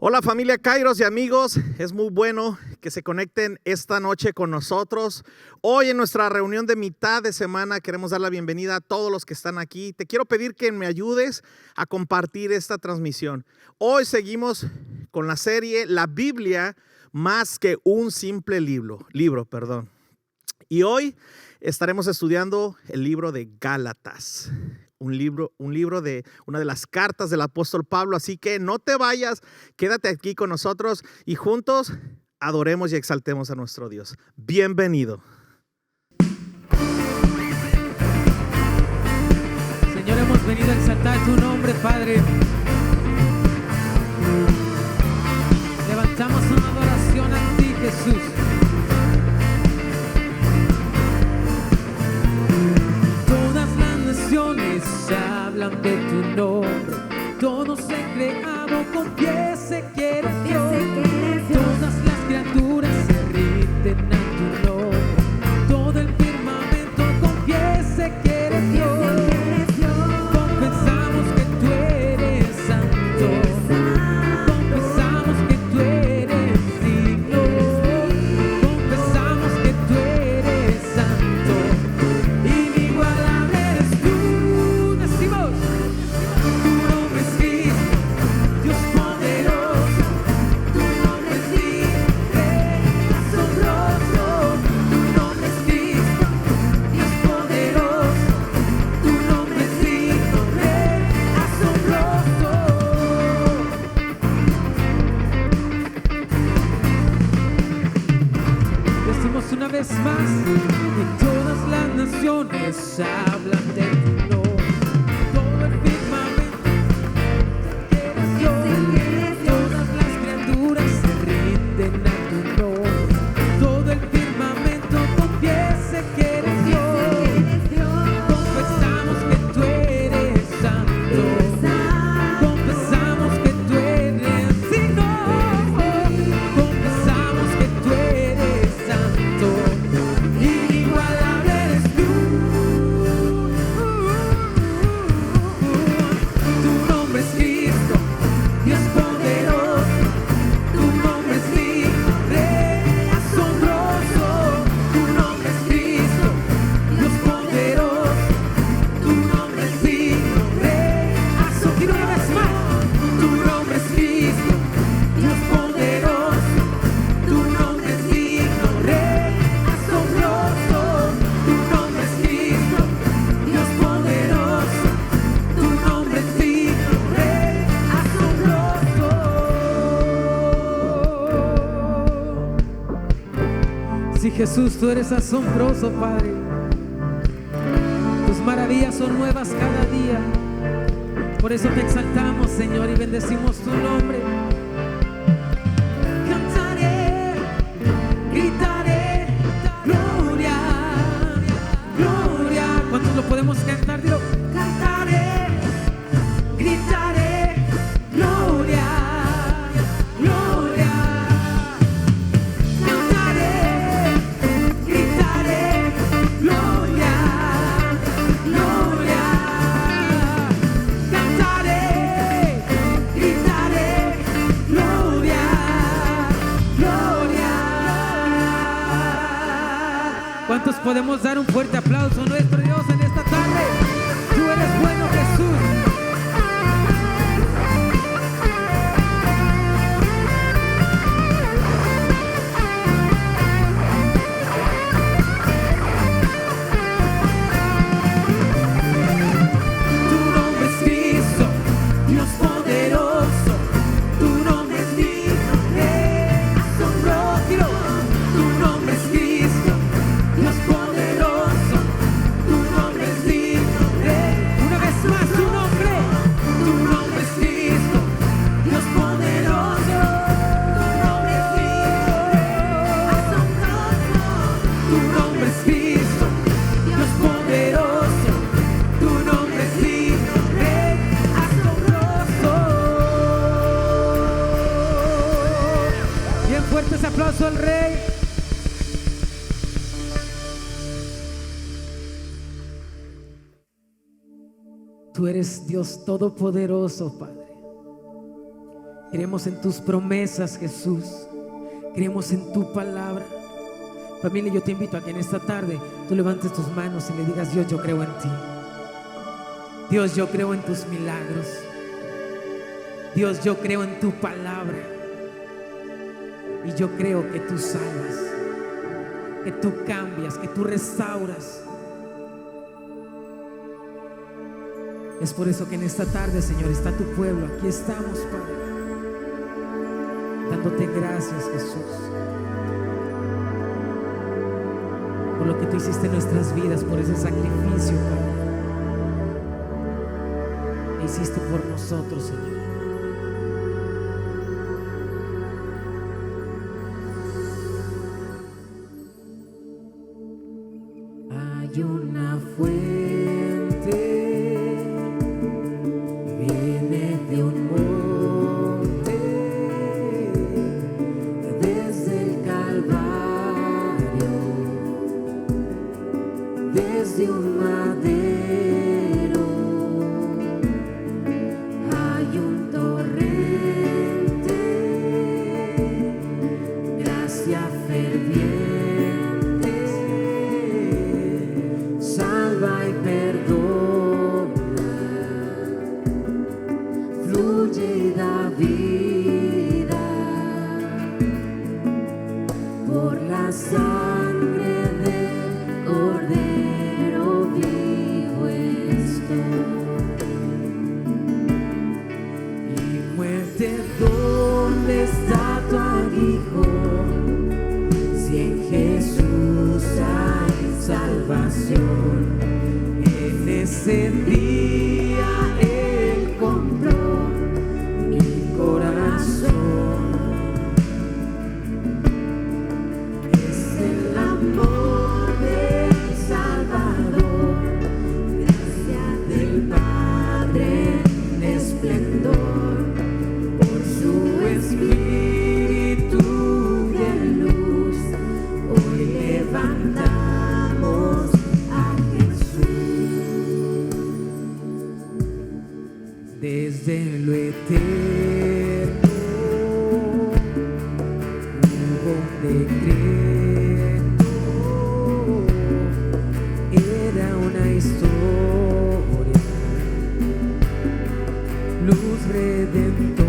Hola familia Kairos y amigos, es muy bueno que se conecten esta noche con nosotros. Hoy en nuestra reunión de mitad de semana queremos dar la bienvenida a todos los que están aquí. Te quiero pedir que me ayudes a compartir esta transmisión. Hoy seguimos con la serie La Biblia más que un simple libro. Y hoy estaremos estudiando el libro de Gálatas. Un libro de una de las cartas del apóstol Pablo. Así que no te vayas, quédate aquí con nosotros y juntos adoremos y exaltemos a nuestro Dios. Bienvenido. Señor, hemos venido a exaltar tu nombre, Padre. Levantamos una adoración a ti, Jesús. Todas las naciones hablan de tu nombre. Todo se creado con pies se quiere Dios. Todas las criaturas se rinden a tu nombre. Todo el firmamento con pies se quiere Dios. Confesamos que tú eres santo. Confesamos que tú eres digno. Confesamos que tú eres santo. Inigualable eres tú. Decimos, tu nombre es Cristo, Dios poderoso. Tu nombre es libre, asombroso. Tu nombre es Cristo, Dios poderoso. Tu nombre es libre, asombroso. Decimos una vez más que todas las naciones hablan de tu nombre. Todo el firmamento se quiere Dios. Todas las criaturas se rinden a tu nombre. Todo el firmamento con pies se quiere Dios. Confesamos que tú eres santo. Confesamos que tú eres digno. Confesamos que tú eres santo. Inigualable eres tú. Tu nombre es Cristo, Dios poderoso. Tu nombre es libre, asombroso. Tu nombre es Cristo, Dios poderoso. Tu nombre es libre, asombroso. Una vez más. Tu nombre es Cristo, Dios poderoso. Tu nombre es libre, asombroso. Tu nombre es Cristo, Dios poderoso. Tu nombre es libre, asombroso. Sí, Jesús, tú eres asombroso, Padre. Tus maravillas son nuevas cada día. Por eso te exaltamos, Señor, y bendecimos tu nombre. Cantaré, gritaré, gloria, gloria. ¿Cuántos lo podemos cantar? Dilo. Cantaré, gritaré, gloria, gloria. Cantaré, gritaré, gloria, gloria. Cantaré, gritaré, gloria, gloria. ¿Cuántos podemos dar un fuerte aplauso a nuestro Dios en esta tarde? Tú eres bueno, Jesús. Tu nombre es Cristo, Dios poderoso. Tu nombre es libre, asombroso. Tu nombre es Cristo, Dios poderoso. Tu nombre es libre. Una vez más, tu nombre. Tu nombre es Cristo, Dios poderoso. Tu nombre es libre, asombroso. Tu nombre es Cristo, Dios poderoso. Tu nombre es libre, asombroso. Bien fuerte ese aplauso al Rey. Tú eres Dios todopoderoso, Padre. Creemos en tus promesas, Jesús. Creemos en tu palabra. Familia, yo te invito a que en esta tarde tú levantes tus manos y le digas: Dios, yo creo en ti. Dios, yo creo en tus milagros. Dios, yo creo en tu palabra. Y yo creo que tú salvas, que tú cambias, que tú restauras. Es por eso que en esta tarde, Señor, está tu pueblo. Aquí estamos, Padre, dándote gracias, Jesús, por lo que tú hiciste en nuestras vidas, por ese sacrificio, Padre, que hiciste por nosotros, Señor. Hay una fuente, viene de un monte, desde el Calvario, desde un madero. Hay un torrente, gracia ferviente, salva y perdona, fluye y da vida. Por la sangre del Cordero vivo estoy. Y muerte, ¿dónde está tu aguijón? Si en Jesús hay salvación. En ese día Él compró mi corazón. Es el amor del Salvador, gracia del Padre en esplendor, por su Espíritu de luz. Hoy levantamos a Jesús. Desde lo eterno hubo decreto, era una historia, luz redentora.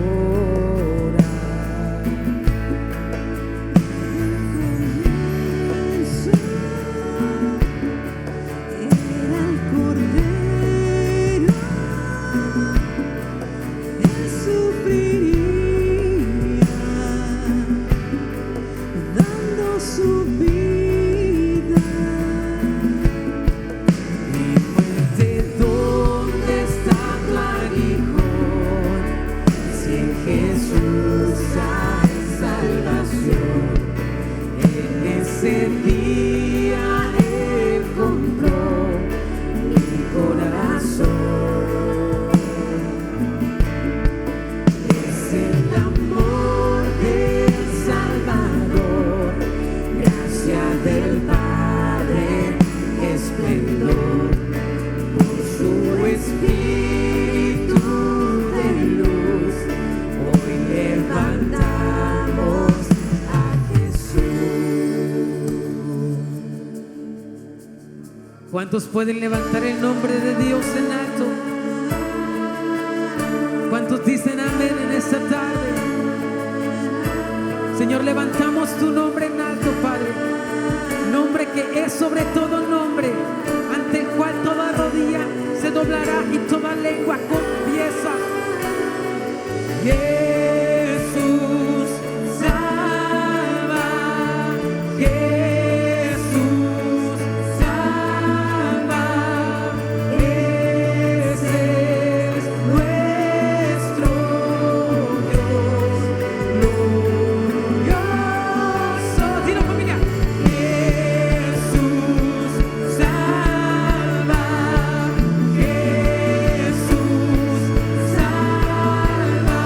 Era el Cordero, Él sufriría, dando su vida. Y muerte, ¿dónde está tu aguijón? Si en Jesús hay salvación. En ese día Él compró mi corazón. Es el amor del Salvador, gracia del Padre, esplendor, por su Espíritu de luz. Hoy levantamos a Jesús. ¿Cuántos pueden levantar el nombre de Dios en alto? ¿Cuántos dicen amén en esta tarde? Señor, levantamos tu nombre en alto, Padre. Nombre que es sobre todo nombre, ante el cual toda rodilla se doblará y toda lengua confiesa. Jesús salva, Jesús salva, ese es nuestro Dios glorioso. Dilo, familia. Jesús salva, Jesús salva.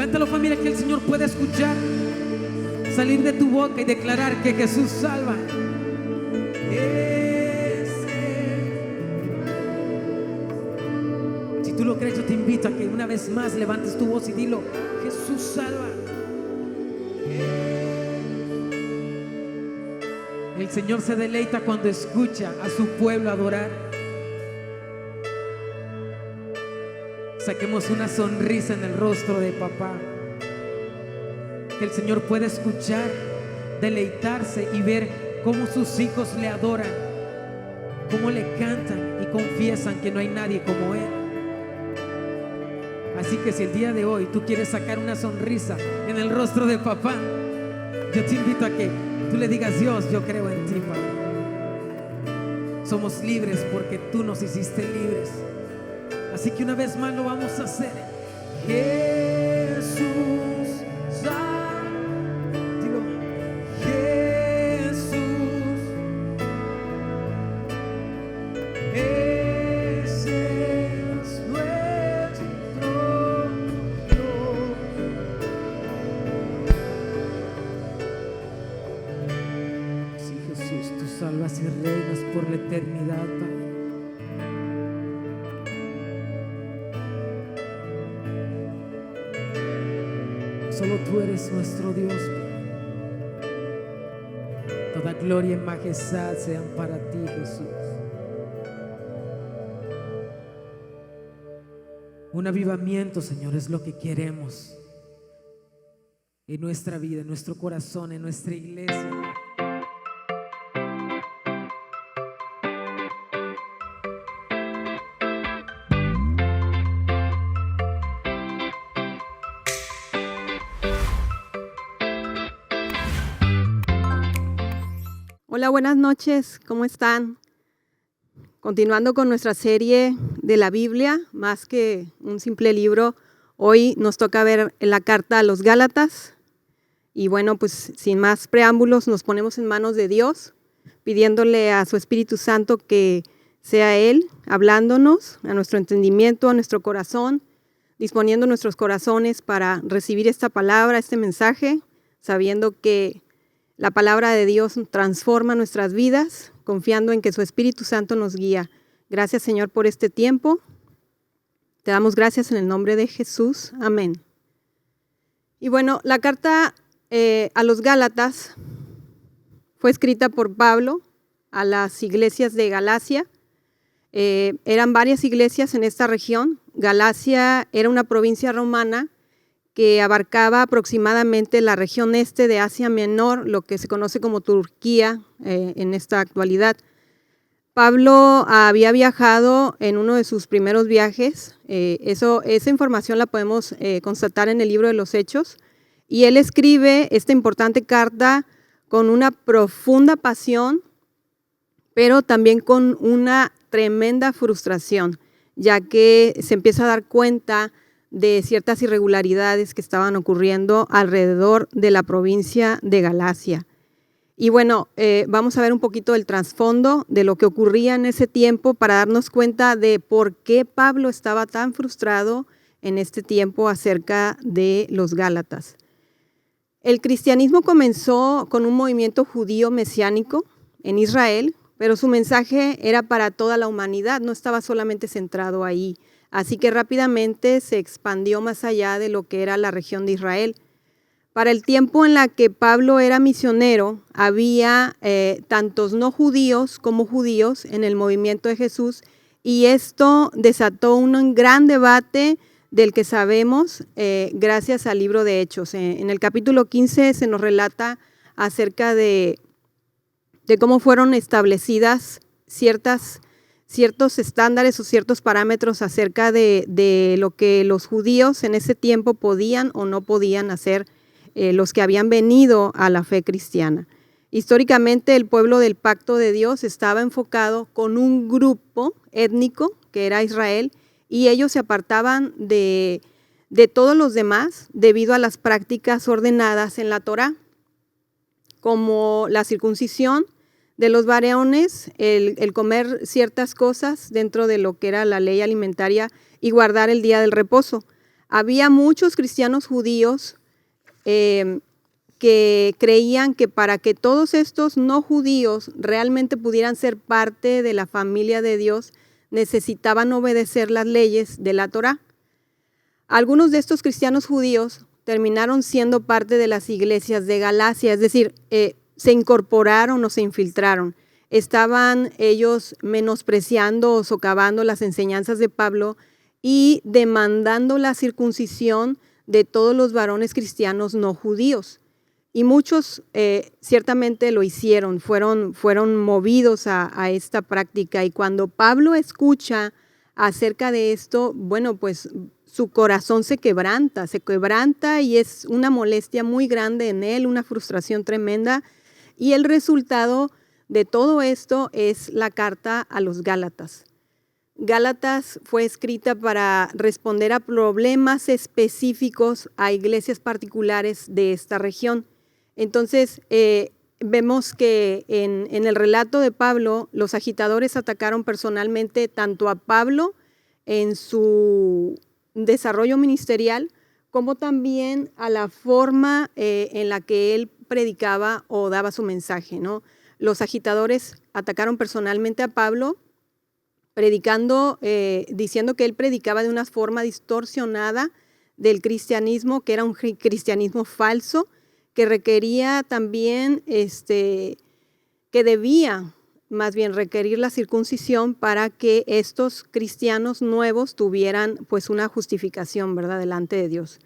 Cántalo, familia, que el Señor puede escuchar, salir de tu boca y declarar que Jesús salva. Si tú lo crees, yo te invito a que una vez más levantes tu voz y dilo: Jesús salva. El Señor se deleita cuando escucha a su pueblo adorar. Saquemos una sonrisa en el rostro de papá. Que el Señor pueda escuchar, deleitarse y ver cómo sus hijos le adoran, cómo le cantan y confiesan que no hay nadie como Él. Así que si el día de hoy tú quieres sacar una sonrisa en el rostro de papá, yo te invito a que tú le digas: Dios, yo creo en ti, Padre. Somos libres porque tú nos hiciste libres. Así que una vez más lo vamos a hacer. Jesús, digo, Jesús, ese es nuestro Dios. Sí, Jesús, tú salvas y reinas por la eternidad, Padre. Solo tú eres nuestro Dios, Padre. Toda gloria y majestad sean para ti, Jesús. Un avivamiento, Señor, es lo que queremos en nuestra vida, en nuestro corazón, en nuestra iglesia. Hola, buenas noches, ¿cómo están? Continuando con nuestra serie de la Biblia, más que un simple libro, hoy nos toca ver la carta a los Gálatas. Y bueno, pues sin más preámbulos, nos ponemos en manos de Dios, pidiéndole a su Espíritu Santo que sea Él hablándonos a nuestro entendimiento, a nuestro corazón, disponiendo nuestros corazones para recibir esta palabra, este mensaje, sabiendo que la palabra de Dios transforma nuestras vidas, confiando en que su Espíritu Santo nos guía. Gracias, Señor, por este tiempo. Te damos gracias en el nombre de Jesús. Amén. Y bueno, la carta a los Gálatas fue escrita por Pablo a las iglesias de Galacia. Eran varias iglesias en esta región. Galacia era una provincia romana que abarcaba aproximadamente la región este de Asia Menor, lo que se conoce como Turquía en esta actualidad. Pablo había viajado en uno de sus primeros viajes, esa información la podemos constatar en el libro de los Hechos, y él escribe esta importante carta con una profunda pasión, pero también con una tremenda frustración, ya que se empieza a dar cuenta de ciertas irregularidades que estaban ocurriendo alrededor de la provincia de Galacia. Y bueno, vamos a ver un poquito del trasfondo de lo que ocurría en ese tiempo para darnos cuenta de por qué Pablo estaba tan frustrado en este tiempo acerca de los Gálatas. El cristianismo comenzó con un movimiento judío mesiánico en Israel, pero su mensaje era para toda la humanidad, no estaba solamente centrado ahí. Así que rápidamente se expandió más allá de lo que era la región de Israel. Para el tiempo en la que Pablo era misionero, había tantos no judíos como judíos en el movimiento de Jesús, y esto desató un gran debate del que sabemos gracias al libro de Hechos. En el capítulo 15 se nos relata acerca de cómo fueron establecidas ciertos estándares o ciertos parámetros acerca de lo que los judíos en ese tiempo podían o no podían hacer, los que habían venido a la fe cristiana. Históricamente el pueblo del pacto de Dios estaba enfocado con un grupo étnico que era Israel, y ellos se apartaban de todos los demás debido a las prácticas ordenadas en la Torá, como la circuncisión de los varones, el comer ciertas cosas dentro de lo que era la ley alimentaria y guardar el día del reposo. había muchos cristianos judíos que creían que para que todos estos no judíos realmente pudieran ser parte de la familia de Dios, necesitaban obedecer las leyes de la Torá. Algunos de estos cristianos judíos terminaron siendo parte de las iglesias de Galacia, es decir, se incorporaron o se infiltraron. Estaban ellos menospreciando o socavando las enseñanzas de Pablo y demandando la circuncisión de todos los varones cristianos no judíos. Y muchos ciertamente lo hicieron, fueron movidos a esta práctica. Y cuando Pablo escucha acerca de esto, bueno, pues su corazón se quebranta y es una molestia muy grande en él, una frustración tremenda. Y el resultado de todo esto es la carta a los Gálatas. Gálatas fue escrita para responder a problemas específicos a iglesias particulares de esta región. Entonces, vemos que en el relato de Pablo, los agitadores atacaron personalmente tanto a Pablo en su desarrollo ministerial, como también a la forma en la que él predicaba o daba su mensaje, ¿no? Los agitadores atacaron personalmente a Pablo, predicando, diciendo que él predicaba de una forma distorsionada del cristianismo, que era un cristianismo falso, que requería también, que debía más bien requerir la circuncisión para que estos cristianos nuevos tuvieran pues una justificación, ¿verdad?, delante de Dios.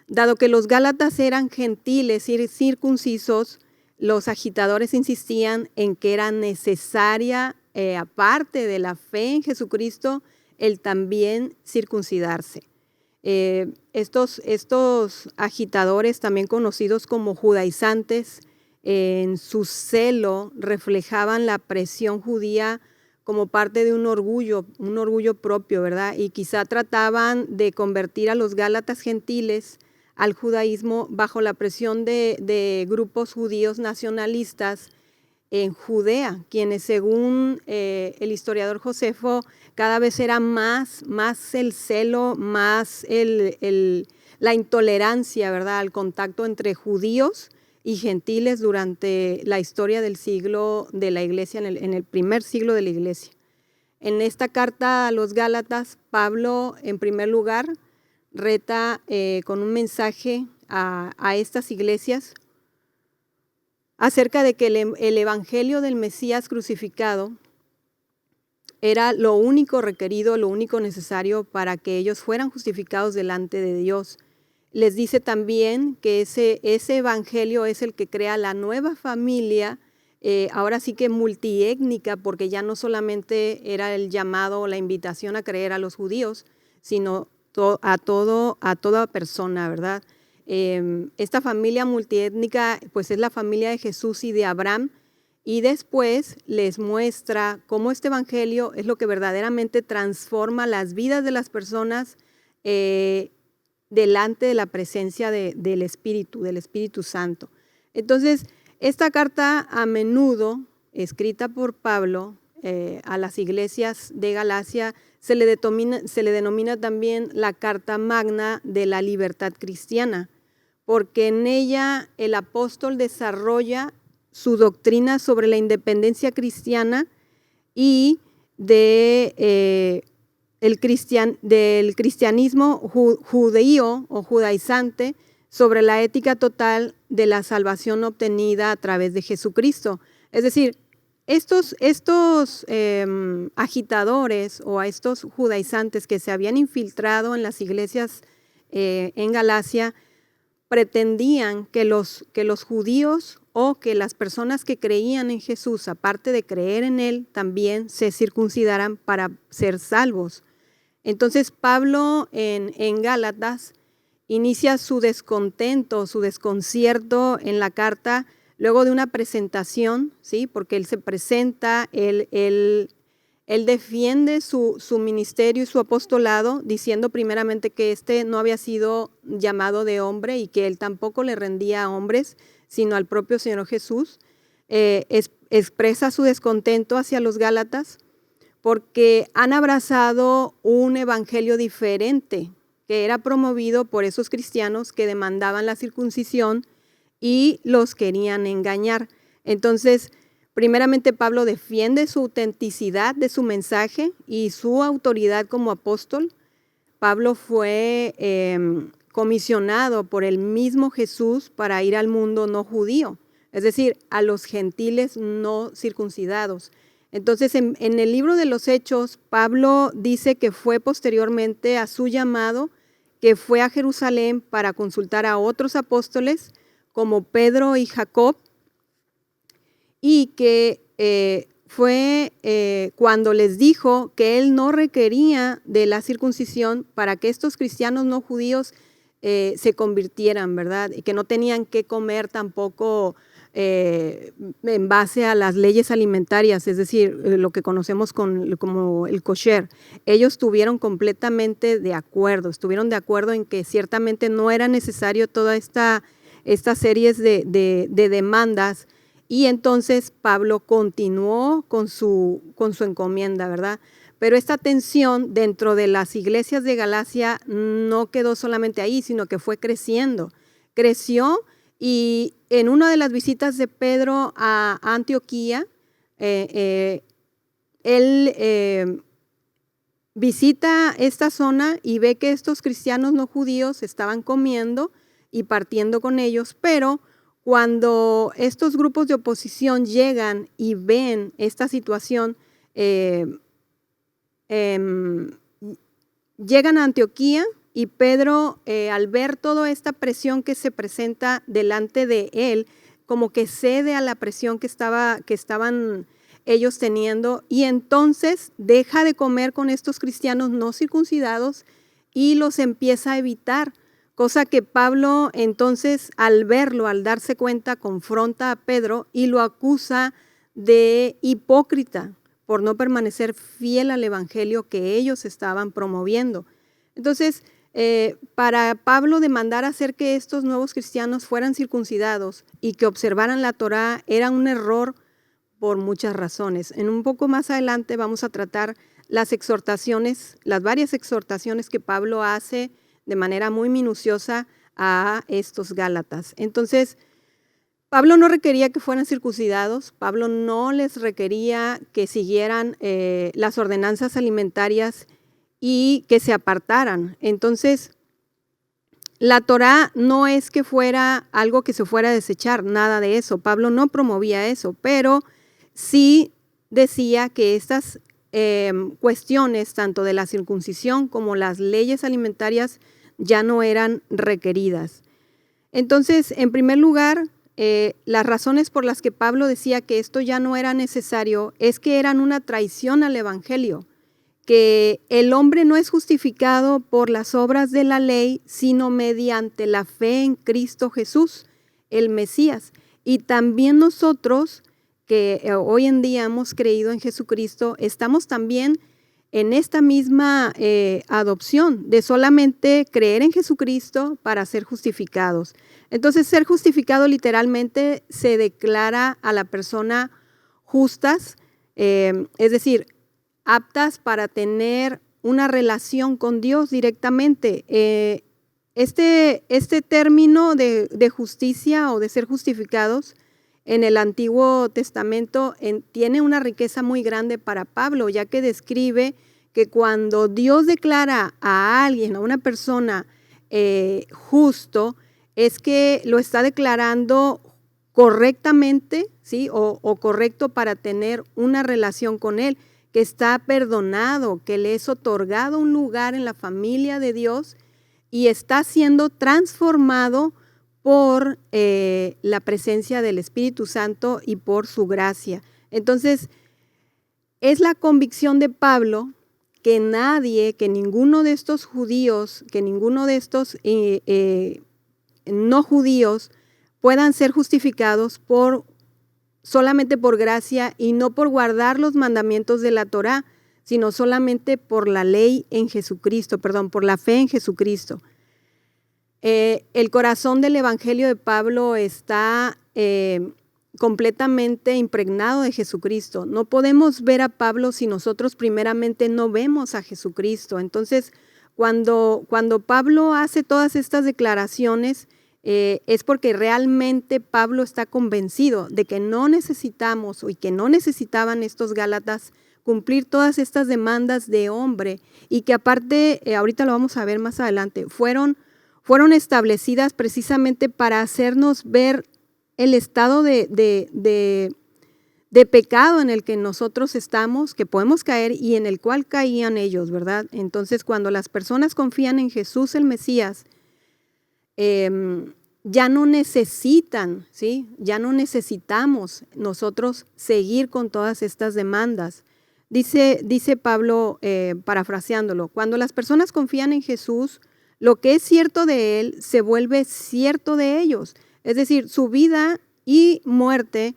Dado que los Gálatas eran gentiles y circuncisos, los agitadores insistían en que era necesaria, aparte de la fe en Jesucristo, el también circuncidarse. Estos agitadores, también conocidos como judaizantes, en su celo reflejaban la presión judía como parte de un orgullo propio, ¿verdad? Y quizá trataban de convertir a los Gálatas gentiles al judaísmo bajo la presión de grupos judíos nacionalistas en Judea, quienes según el historiador Josefo, cada vez era más el celo, más la intolerancia, ¿verdad?, al contacto entre judíos y gentiles durante la historia del siglo de la iglesia, en el primer siglo de la iglesia. En esta carta a los Gálatas, Pablo, en primer lugar, reta con un mensaje a estas iglesias acerca de que el evangelio del Mesías crucificado era lo único requerido, lo único necesario para que ellos fueran justificados delante de Dios. Les dice también que ese evangelio es el que crea la nueva familia, ahora sí que multiétnica, porque ya no solamente era el llamado o la invitación a creer a los judíos, sino a toda persona, ¿verdad? Esta familia multiétnica pues es la familia de Jesús y de Abraham, y después les muestra cómo este evangelio es lo que verdaderamente transforma las vidas de las personas delante de la presencia del Espíritu Santo. Entonces, esta carta a menudo, escrita por Pablo a las iglesias de Galacia, se le denomina también la carta magna de la libertad cristiana, porque en ella el apóstol desarrolla su doctrina sobre la independencia cristiana y del cristianismo judío o judaizante sobre la ética total de la salvación obtenida a través de Jesucristo. Es decir, estos agitadores o a estos judaizantes que se habían infiltrado en las iglesias en Galacia pretendían que los judíos o que las personas que creían en Jesús, aparte de creer en Él, también se circuncidaran para ser salvos. Entonces Pablo en Gálatas inicia su descontento, su desconcierto en la carta luego de una presentación, ¿sí? Porque él se presenta, él defiende su ministerio y su apostolado, diciendo primeramente que no había sido llamado de hombre y que él tampoco le rendía a hombres, sino al propio Señor Jesús. Expresa su descontento hacia los Gálatas porque han abrazado un evangelio diferente que era promovido por esos cristianos que demandaban la circuncisión y los querían engañar. Entonces, primeramente Pablo defiende su autenticidad de su mensaje y su autoridad como apóstol. Pablo fue comisionado por el mismo Jesús para ir al mundo no judío, es decir, a los gentiles no circuncidados. Entonces, en el libro de los Hechos, Pablo dice que fue posteriormente a su llamado, que fue a Jerusalén para consultar a otros apóstoles, como Pedro y Jacob, y que fue cuando les dijo que él no requería de la circuncisión para que estos cristianos no judíos se convirtieran, ¿verdad? Y que no tenían que comer tampoco en base a las leyes alimentarias, es decir, lo que conocemos como el kosher. Ellos estuvieron completamente de acuerdo, en que ciertamente no era necesario toda estas series de demandas, y entonces Pablo continuó con su encomienda, ¿verdad? Pero esta tensión dentro de las iglesias de Galacia no quedó solamente ahí, sino que fue creciendo. Creció, y en una de las visitas de Pedro a Antioquía, él visita esta zona y ve que estos cristianos no judíos estaban comiendo y partiendo con ellos, pero cuando estos grupos de oposición llegan y ven esta situación, llegan a Antioquía, y Pedro, al ver toda esta presión que se presenta delante de él, como que cede a la presión que estaban ellos teniendo, y entonces deja de comer con estos cristianos no circuncidados y los empieza a evitar. Cosa que Pablo entonces, al verlo, al darse cuenta, confronta a Pedro y lo acusa de hipócrita por no permanecer fiel al evangelio que ellos estaban promoviendo. Entonces, para Pablo demandar hacer que estos nuevos cristianos fueran circuncidados y que observaran la Torá era un error por muchas razones. En un poco más adelante vamos a tratar las varias exhortaciones que Pablo hace de manera muy minuciosa a estos gálatas. Entonces, Pablo no requería que fueran circuncidados, Pablo no les requería que siguieran las ordenanzas alimentarias y que se apartaran. Entonces, la Torá no es que fuera algo que se fuera a desechar, nada de eso. Pablo no promovía eso, pero sí decía que estas cuestiones, tanto de la circuncisión como las leyes alimentarias, ya no eran requeridas. Entonces, en primer lugar, las razones por las que Pablo decía que esto ya no era necesario es que eran una traición al evangelio, que el hombre no es justificado por las obras de la ley, sino mediante la fe en Cristo Jesús, el Mesías. Y también nosotros, que hoy en día hemos creído en Jesucristo, estamos también en esta misma adopción de solamente creer en Jesucristo para ser justificados. Entonces, ser justificado literalmente se declara a la persona justas, es decir, aptas para tener una relación con Dios directamente. Este término de justicia o de ser justificados en el Antiguo Testamento tiene una riqueza muy grande para Pablo, ya que describe que cuando Dios declara a alguien, a una persona justo, es que lo está declarando correctamente, ¿sí? o correcto para tener una relación con Él, que está perdonado, que le es otorgado un lugar en la familia de Dios y está siendo transformado por la presencia del Espíritu Santo y por su gracia. Entonces, es la convicción de Pablo que ninguno de estos judíos, que ninguno de estos no judíos puedan ser justificados solamente por gracia y no por guardar los mandamientos de la Torá, sino solamente por la ley en Jesucristo, por la fe en Jesucristo. El corazón del evangelio de Pablo está completamente impregnado de Jesucristo. No podemos ver a Pablo si nosotros primeramente no vemos a Jesucristo. Entonces, Cuando Pablo hace todas estas declaraciones, es porque realmente Pablo está convencido de que no necesitamos y que no necesitaban estos Gálatas cumplir todas estas demandas de hombre y que aparte, ahorita lo vamos a ver más adelante, fueron establecidas precisamente para hacernos ver el estado de pecado en el que nosotros estamos, que podemos caer y en el cual caían ellos, ¿verdad? Entonces, cuando las personas confían en Jesús el Mesías, ya no necesitan, ¿sí? Ya no necesitamos nosotros seguir con todas estas demandas. Dice Pablo, parafraseándolo, cuando las personas confían en Jesús, lo que es cierto de Él se vuelve cierto de ellos. Es decir, su vida y muerte,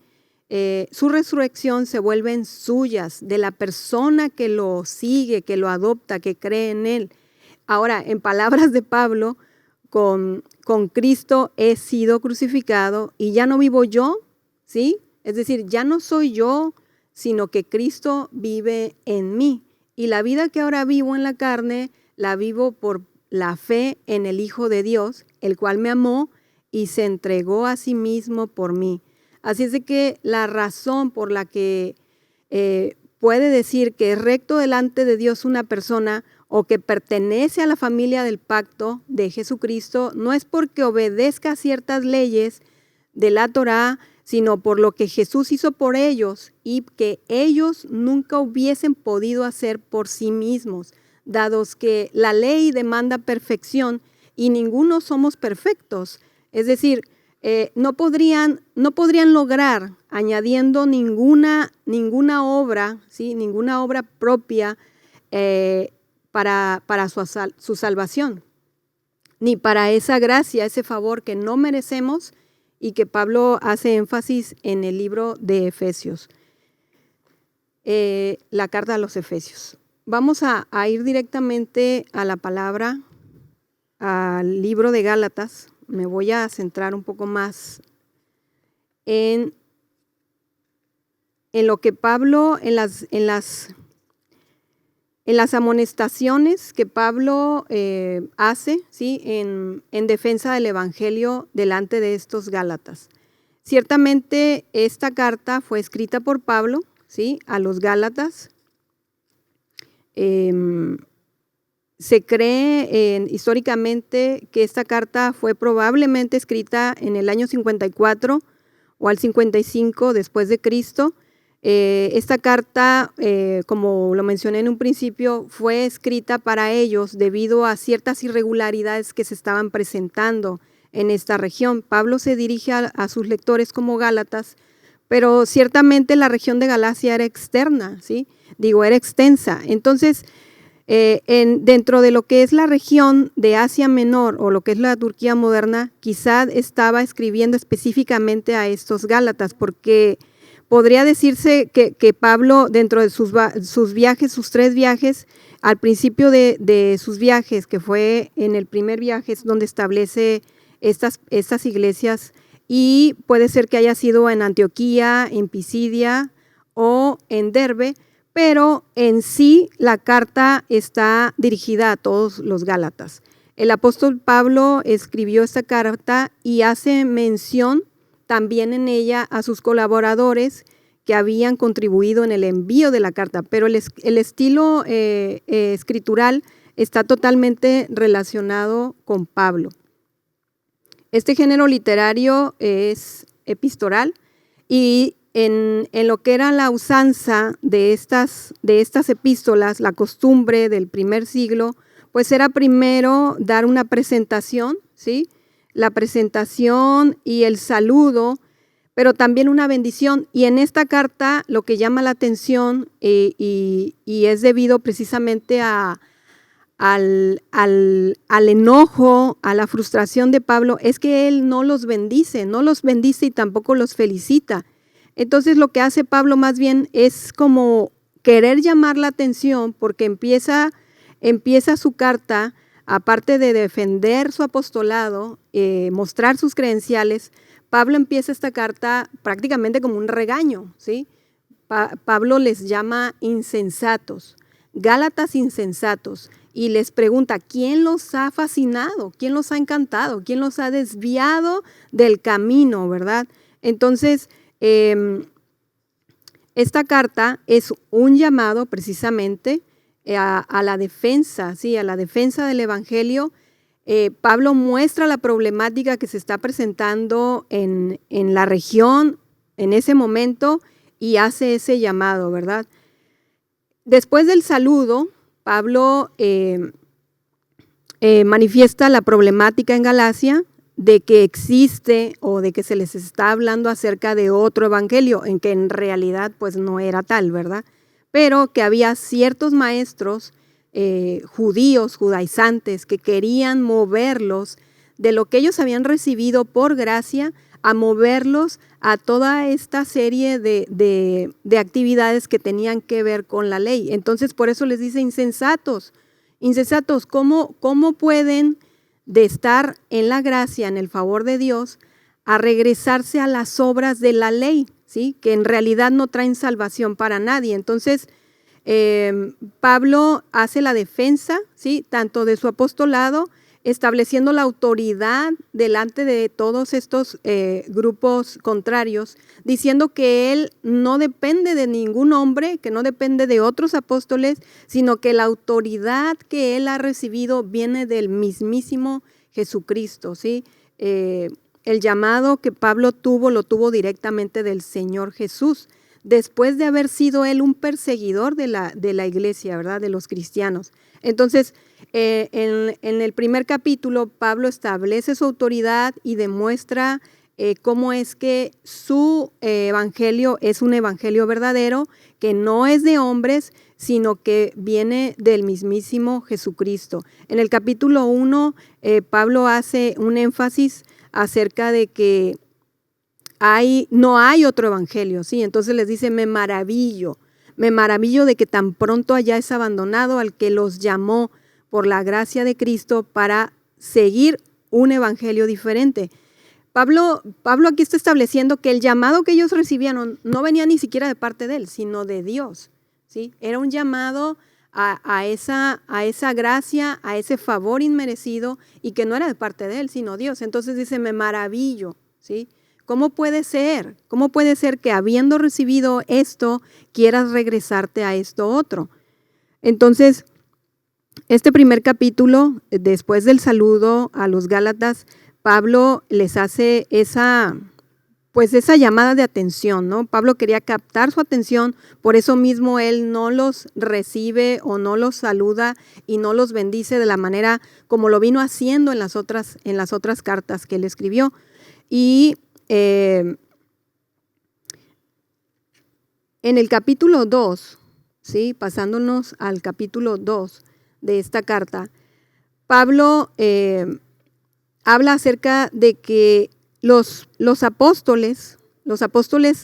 su resurrección se vuelven suyas, de la persona que lo sigue, que lo adopta, que cree en Él. Ahora, en palabras de Pablo, con Cristo he sido crucificado y ya no vivo yo, ¿sí? Es decir, ya no soy yo, sino que Cristo vive en mí. Y la vida que ahora vivo en la carne, la vivo por la fe en el Hijo de Dios, el cual me amó y se entregó a sí mismo por mí. Así es de que la razón por la que puede decir que es recto delante de Dios una persona o que pertenece a la familia del pacto de Jesucristo, no es porque obedezca ciertas leyes de la Torá, sino por lo que Jesús hizo por ellos y que ellos nunca hubiesen podido hacer por sí mismos, dados que la ley demanda perfección y ninguno somos perfectos. Es decir, no podrían lograr añadiendo ninguna obra, ¿sí? Ninguna obra propia para su salvación, ni para esa gracia, ese favor que no merecemos y que Pablo hace énfasis en el libro de Efesios, la carta a los Efesios. Vamos a ir directamente a la palabra, al libro de Gálatas. Me voy a centrar un poco más en lo que Pablo, en las amonestaciones que Pablo hace, ¿sí? en defensa del Evangelio delante de estos Gálatas. Ciertamente esta carta fue escrita por Pablo, ¿sí? A los Gálatas. Se cree históricamente que esta carta fue probablemente escrita en el año 54 o al 55 después de Cristo. Esta carta, como lo mencioné en un principio, fue escrita para ellos debido a ciertas irregularidades que se estaban presentando en esta región. Pablo se dirige a sus lectores como Gálatas, pero ciertamente la región de Galacia era externa, ¿sí? Era extensa. Entonces, dentro de lo que es la región de Asia Menor o lo que es la Turquía moderna, quizá estaba escribiendo específicamente a estos Gálatas, porque podría decirse que Pablo, dentro de sus viajes, sus 3 viajes, al principio de sus viajes, que fue en el primer viaje, es donde establece estas iglesias, y puede ser que haya sido en Antioquía, en Pisidia o en Derbe, pero en sí la carta está dirigida a todos los Gálatas. El apóstol Pablo escribió esta carta y hace mención también en ella a sus colaboradores que habían contribuido en el envío de la carta, pero el estilo escritural está totalmente relacionado con Pablo. Este género literario es epistolar y en lo que era la usanza de estas epístolas, la costumbre del primer siglo, pues era primero dar una presentación, ¿sí? La presentación y el saludo, pero también una bendición. Y en esta carta lo que llama la atención y es debido precisamente al enojo, a la frustración de Pablo, es que él no los bendice y tampoco los felicita. Entonces lo que hace Pablo más bien es como querer llamar la atención, porque empieza su carta, aparte de defender su apostolado, mostrar sus credenciales, Pablo empieza esta carta prácticamente como un regaño, ¿sí? Pablo les llama insensatos, Gálatas insensatos, y les pregunta, ¿quién los ha fascinado? ¿Quién los ha encantado? ¿Quién los ha desviado del camino, verdad? Entonces, esta carta es un llamado precisamente a la defensa, ¿sí? A la defensa del evangelio. Pablo muestra la problemática que se está presentando en la región en ese momento y hace ese llamado, ¿verdad? Después del saludo, Pablo manifiesta la problemática en Galacia de que existe o de que se les está hablando acerca de otro evangelio, en que en realidad pues no era tal, ¿verdad? Pero que había ciertos maestros judíos, judaizantes, que querían moverlos de lo que ellos habían recibido por gracia a moverlos a toda esta serie de actividades que tenían que ver con la ley. Entonces, por eso les dice insensatos, ¿cómo pueden de estar en la gracia, en el favor de Dios, a regresarse a las obras de la ley, ¿sí? Que en realidad no traen salvación para nadie? Entonces, Pablo hace la defensa, ¿sí? Tanto de su apostolado, estableciendo la autoridad delante de todos estos grupos contrarios, diciendo que él no depende de ningún hombre, que no depende de otros apóstoles, sino que la autoridad que él ha recibido viene del mismísimo Jesucristo, ¿sí? El llamado que Pablo tuvo, lo tuvo directamente del Señor Jesús, después de haber sido él un perseguidor de la iglesia, ¿verdad? De los cristianos. Entonces, en el primer capítulo, Pablo establece su autoridad y demuestra cómo es que su evangelio es un evangelio verdadero, que no es de hombres, sino que viene del mismísimo Jesucristo. En el capítulo 1, Pablo hace un énfasis acerca de que no hay otro evangelio, ¿sí? Entonces les dice, me maravillo de que tan pronto hayáis abandonado al que los llamó por la gracia de Cristo para seguir un evangelio diferente. Pablo aquí está estableciendo que el llamado que ellos recibían no venía ni siquiera de parte de él, sino de Dios, ¿sí? Era un llamado a esa gracia, a ese favor inmerecido, y que no era de parte de él, sino Dios. Entonces dice, me maravillo, ¿sí? ¿Cómo puede ser? ¿Cómo puede ser que habiendo recibido esto, quieras regresarte a esto otro? Entonces, este primer capítulo, después del saludo a los Gálatas, Pablo les hace esa llamada de atención, ¿no? Pablo quería captar su atención, por eso mismo él no los recibe o no los saluda y no los bendice de la manera como lo vino haciendo en las otras cartas que él escribió. Y en el capítulo 2, ¿sí? Pasándonos al capítulo 2 de esta carta, Pablo habla acerca de que los apóstoles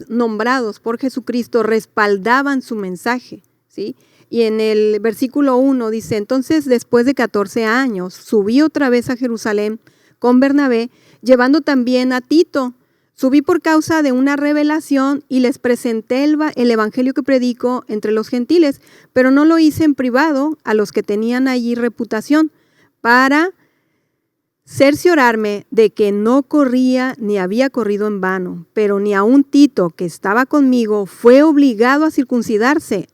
nombrados por Jesucristo respaldaban su mensaje, ¿sí? Y en el versículo 1 dice, entonces después de 14 años subí otra vez a Jerusalén con Bernabé, llevando también a Tito. Subí por causa de una revelación y les presenté el evangelio que predico entre los gentiles, pero no lo hice en privado a los que tenían allí reputación, para cerciorarme de que no corría ni había corrido en vano, pero ni aun Tito, que estaba conmigo, fue obligado a circuncidarse,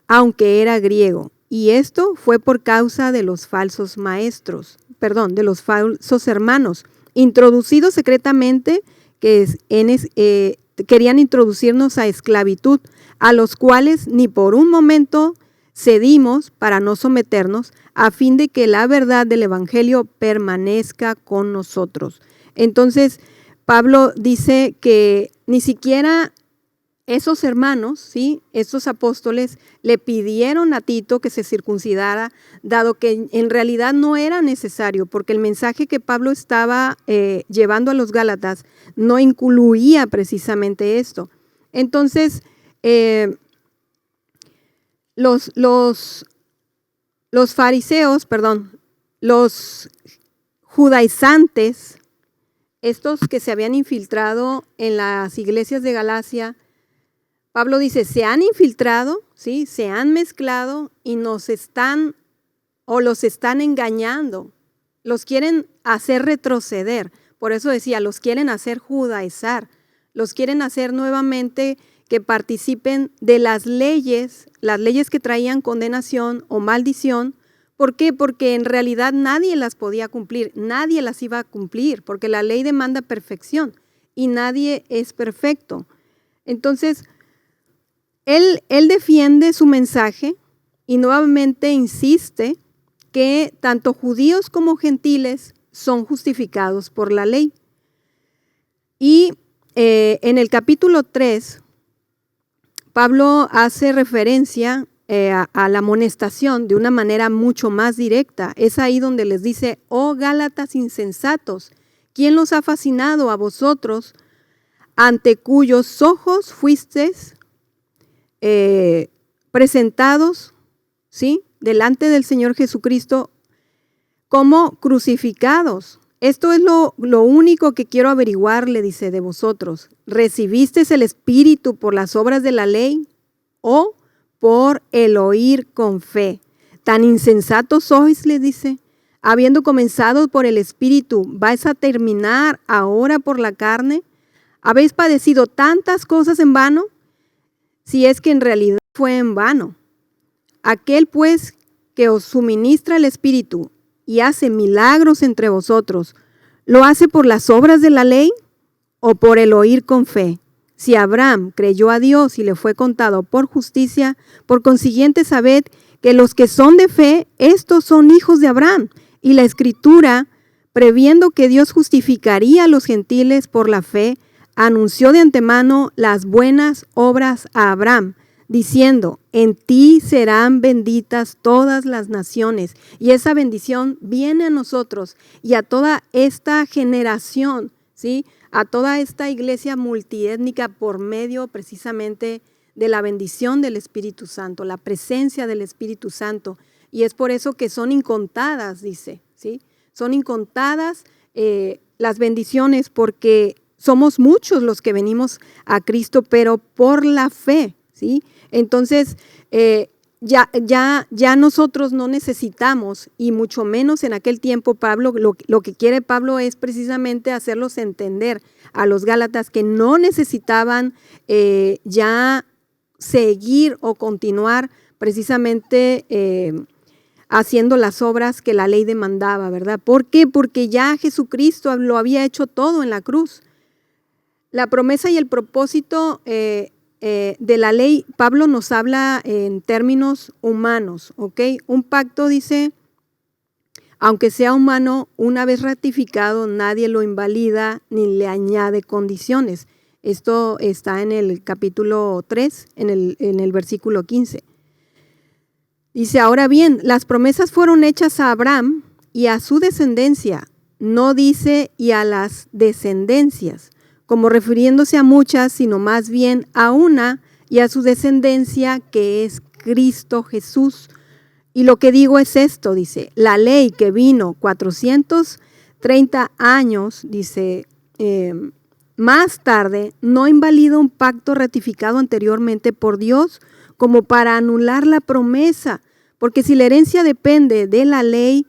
aunque era griego. Y esto fue por causa de los falsos de los falsos hermanos, introducidos secretamente, que querían introducirnos a esclavitud, a los cuales ni por un momento cedimos para no someternos, a fin de que la verdad del evangelio permanezca con nosotros. Entonces, Pablo dice que ni siquiera esos hermanos, ¿sí? Estos apóstoles le pidieron a Tito que se circuncidara, dado que en realidad no era necesario, porque el mensaje que Pablo estaba llevando a los Gálatas no incluía precisamente esto. Entonces, los judaizantes, estos que se habían infiltrado en las iglesias de Galacia, Pablo dice, se han infiltrado, ¿sí? Se han mezclado y nos están o los están engañando, los quieren hacer retroceder. Por eso decía, los quieren hacer judaizar, los quieren hacer nuevamente que participen de las leyes que traían condenación o maldición. ¿Por qué? Porque en realidad nadie las podía cumplir, nadie las iba a cumplir, porque la ley demanda perfección y nadie es perfecto. Entonces, él defiende su mensaje y nuevamente insiste que tanto judíos como gentiles son justificados por la ley. Y en el capítulo 3, Pablo hace referencia a la amonestación de una manera mucho más directa. Es ahí donde les dice: oh Gálatas insensatos, ¿quién los ha fascinado a vosotros, ante cuyos ojos fuisteis presentados, ¿sí?, delante del Señor Jesucristo como crucificados? Esto es lo único que quiero averiguar, le dice, de vosotros. ¿Recibisteis el Espíritu por las obras de la ley o por el oír con fe? Tan insensatos sois, le dice. Habiendo comenzado por el Espíritu, ¿vais a terminar ahora por la carne? ¿Habéis padecido tantas cosas en vano? Si es que en realidad fue en vano. Aquel pues que os suministra el Espíritu y hace milagros entre vosotros, ¿lo hace por las obras de la ley o por el oír con fe? Si Abraham creyó a Dios y le fue contado por justicia, por consiguiente sabed que los que son de fe, estos son hijos de Abraham. Y la Escritura, previendo que Dios justificaría a los gentiles por la fe, anunció de antemano las buenas obras a Abraham, diciendo: en ti serán benditas todas las naciones. Y esa bendición viene a nosotros y a toda esta generación, ¿sí?, a toda esta iglesia multiétnica por medio precisamente de la bendición del Espíritu Santo, la presencia del Espíritu Santo. Y es por eso que son incontadas, dice, ¿sí? Son incontadas las bendiciones, porque somos muchos los que venimos a Cristo, pero por la fe, ¿sí? Entonces, ya nosotros no necesitamos, y mucho menos en aquel tiempo. Pablo, lo que quiere Pablo es precisamente hacerlos entender a los Gálatas que no necesitaban ya seguir o continuar precisamente haciendo las obras que la ley demandaba, ¿verdad? ¿Por qué? Porque ya Jesucristo lo había hecho todo en la cruz. La promesa y el propósito de la ley, Pablo nos habla en términos humanos, ¿ok? Un pacto, dice, aunque sea humano, una vez ratificado, nadie lo invalida ni le añade condiciones. Esto está en el capítulo 3, en el versículo 15. Dice: ahora bien, las promesas fueron hechas a Abraham y a su descendencia. No dice y a las descendencias, como refiriéndose a muchas, sino más bien a una y a su descendencia, que es Cristo Jesús. Y lo que digo es esto, dice: la ley que vino 430 años, dice, más tarde, no invalida un pacto ratificado anteriormente por Dios como para anular la promesa, porque si la herencia depende de la ley,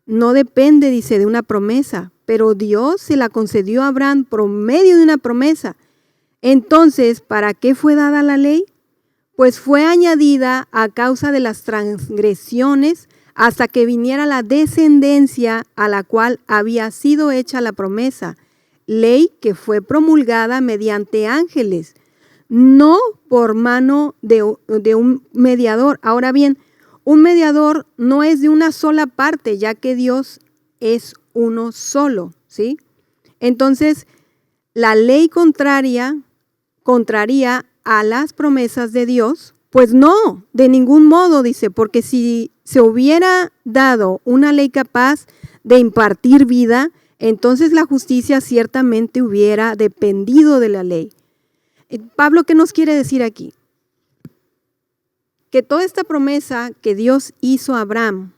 no depende, dice, de una promesa, pero Dios se la concedió a Abraham por medio de una promesa. Entonces, ¿para qué fue dada la ley? Pues fue añadida a causa de las transgresiones hasta que viniera la descendencia a la cual había sido hecha la promesa, ley que fue promulgada mediante ángeles, no por mano de un mediador. Ahora bien, un mediador no es de una sola parte, ya que Dios es uno solo, ¿sí? Entonces, la ley contraria a las promesas de Dios, pues no, de ningún modo, dice, porque si se hubiera dado una ley capaz de impartir vida, entonces la justicia ciertamente hubiera dependido de la ley. Pablo, ¿qué nos quiere decir aquí? Que toda esta promesa que Dios hizo a Abraham,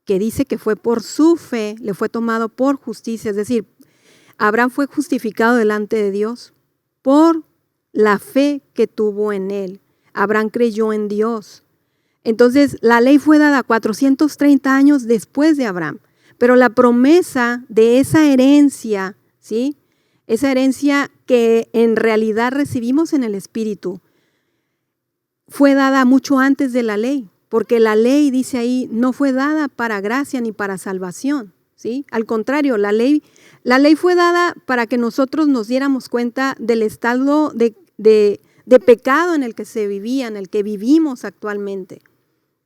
que dice que fue por su fe, le fue tomado por justicia, es decir, Abraham fue justificado delante de Dios por la fe que tuvo en él. Abraham creyó en Dios. Entonces, la ley fue dada 430 años después de Abraham, pero la promesa de esa herencia, ¿sí? Esa herencia que en realidad recibimos en el Espíritu, fue dada mucho antes de la ley, porque la ley, dice ahí, no fue dada para gracia ni para salvación, ¿sí? Al contrario, la ley fue dada para que nosotros nos diéramos cuenta del estado de pecado en el que se vivía, en el que vivimos actualmente.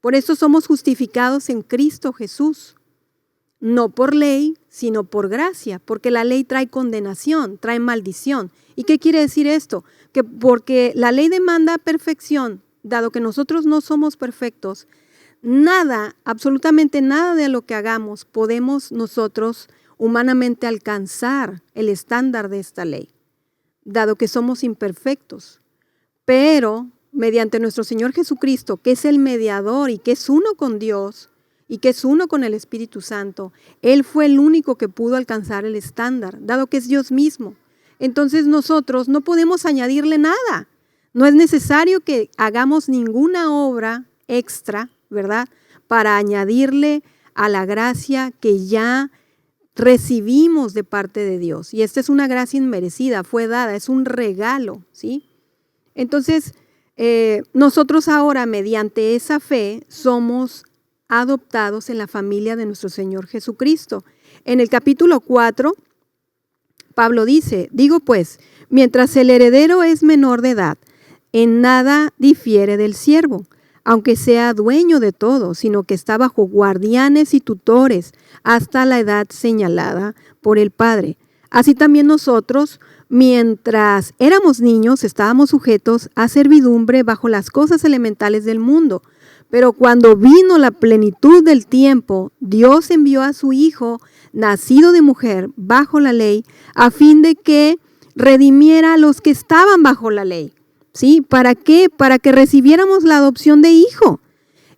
Por eso somos justificados en Cristo Jesús, no por ley, sino por gracia, porque la ley trae condenación, trae maldición. ¿Y qué quiere decir esto? Que porque la ley demanda perfección, dado que nosotros no somos perfectos, nada, absolutamente nada de lo que hagamos podemos nosotros humanamente alcanzar el estándar de esta ley, dado que somos imperfectos. Pero mediante nuestro Señor Jesucristo, que es el mediador y que es uno con Dios y que es uno con el Espíritu Santo, Él fue el único que pudo alcanzar el estándar, dado que es Dios mismo. Entonces nosotros no podemos añadirle nada. No es necesario que hagamos ninguna obra extra, ¿verdad?, para añadirle a la gracia que ya recibimos de parte de Dios. Y esta es una gracia inmerecida, fue dada, es un regalo, ¿sí? Entonces, nosotros ahora, mediante esa fe, somos adoptados en la familia de nuestro Señor Jesucristo. En el capítulo 4, Pablo dice, digo pues, mientras el heredero es menor de edad, en nada difiere del siervo, aunque sea dueño de todo, sino que está bajo guardianes y tutores hasta la edad señalada por el Padre. Así también nosotros, mientras éramos niños, estábamos sujetos a servidumbre bajo las cosas elementales del mundo. Pero cuando vino la plenitud del tiempo, Dios envió a su Hijo, nacido de mujer, bajo la ley, a fin de que redimiera a los que estaban bajo la ley. ¿Sí? ¿Para qué? Para que recibiéramos la adopción de hijo.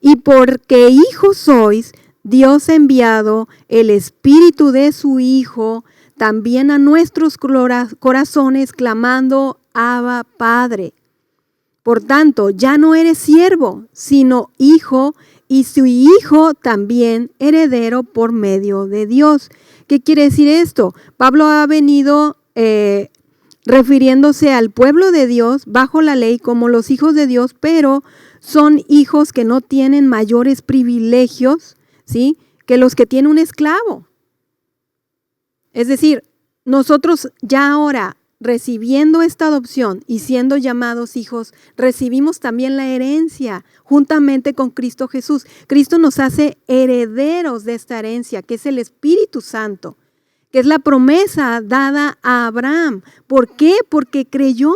Y porque hijos sois, Dios ha enviado el Espíritu de su Hijo también a nuestros corazones, clamando, Abba, Padre. Por tanto, ya no eres siervo, sino hijo, y su hijo también heredero por medio de Dios. ¿Qué quiere decir esto? Pablo ha venido refiriéndose al pueblo de Dios bajo la ley como los hijos de Dios, pero son hijos que no tienen mayores privilegios, ¿sí?, que los que tiene un esclavo. Es decir, nosotros ya ahora, recibiendo esta adopción y siendo llamados hijos, recibimos también la herencia juntamente con Cristo Jesús. Cristo nos hace herederos de esta herencia, que es el Espíritu Santo, que es la promesa dada a Abraham. ¿Por qué? Porque creyó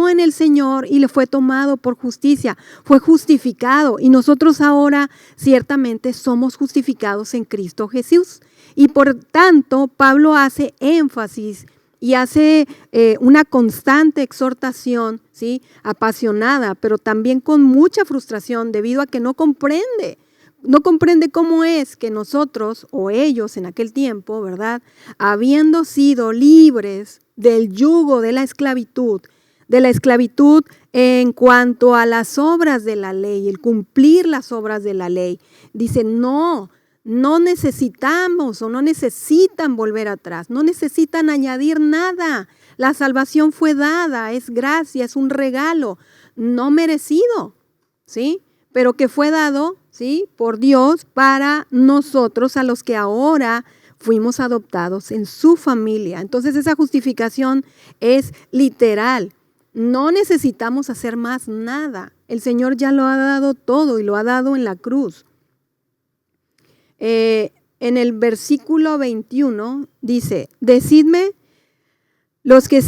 en el Señor y le fue tomado por justicia, fue justificado, y nosotros ahora ciertamente somos justificados en Cristo Jesús. Y por tanto, Pablo hace énfasis y hace una constante exhortación, ¿sí?, apasionada, pero también con mucha frustración debido a que no comprende cómo es que nosotros o ellos en aquel tiempo, ¿verdad?, habiendo sido libres del yugo de la esclavitud en cuanto a las obras de la ley, el cumplir las obras de la ley, dice, no necesitamos o no necesitan volver atrás, no necesitan añadir nada. La salvación fue dada, es gracia, es un regalo, no merecido, ¿sí?, pero que fue dado, ¿sí?, por Dios para nosotros, a los que ahora fuimos adoptados en su familia. Entonces esa justificación es literal. No necesitamos hacer más nada. El Señor ya lo ha dado todo y lo ha dado en la cruz. En el versículo 21 dice, decidme los que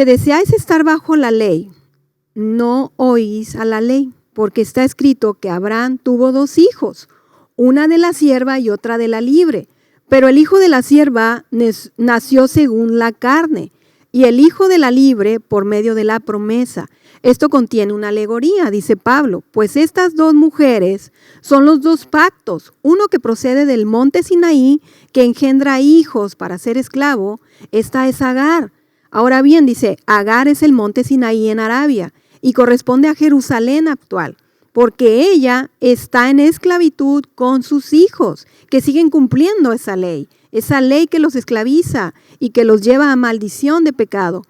deseáis estar bajo la ley, no oís a la ley, porque está escrito que Abraham tuvo 2 hijos, una de la sierva y otra de la libre. Pero el hijo de la sierva nació según la carne, y el hijo de la libre por medio de la promesa. Esto contiene una alegoría, dice Pablo, pues estas 2 mujeres son los 2 pactos, uno que procede del monte Sinaí, que engendra hijos para ser esclavo, esta es Agar. Ahora bien, dice, Agar es el monte Sinaí en Arabia, y corresponde a Jerusalén actual. porque ella está en esclavitud con sus hijos, que siguen cumpliendo esa ley que los esclaviza y que los lleva a maldición de pecado.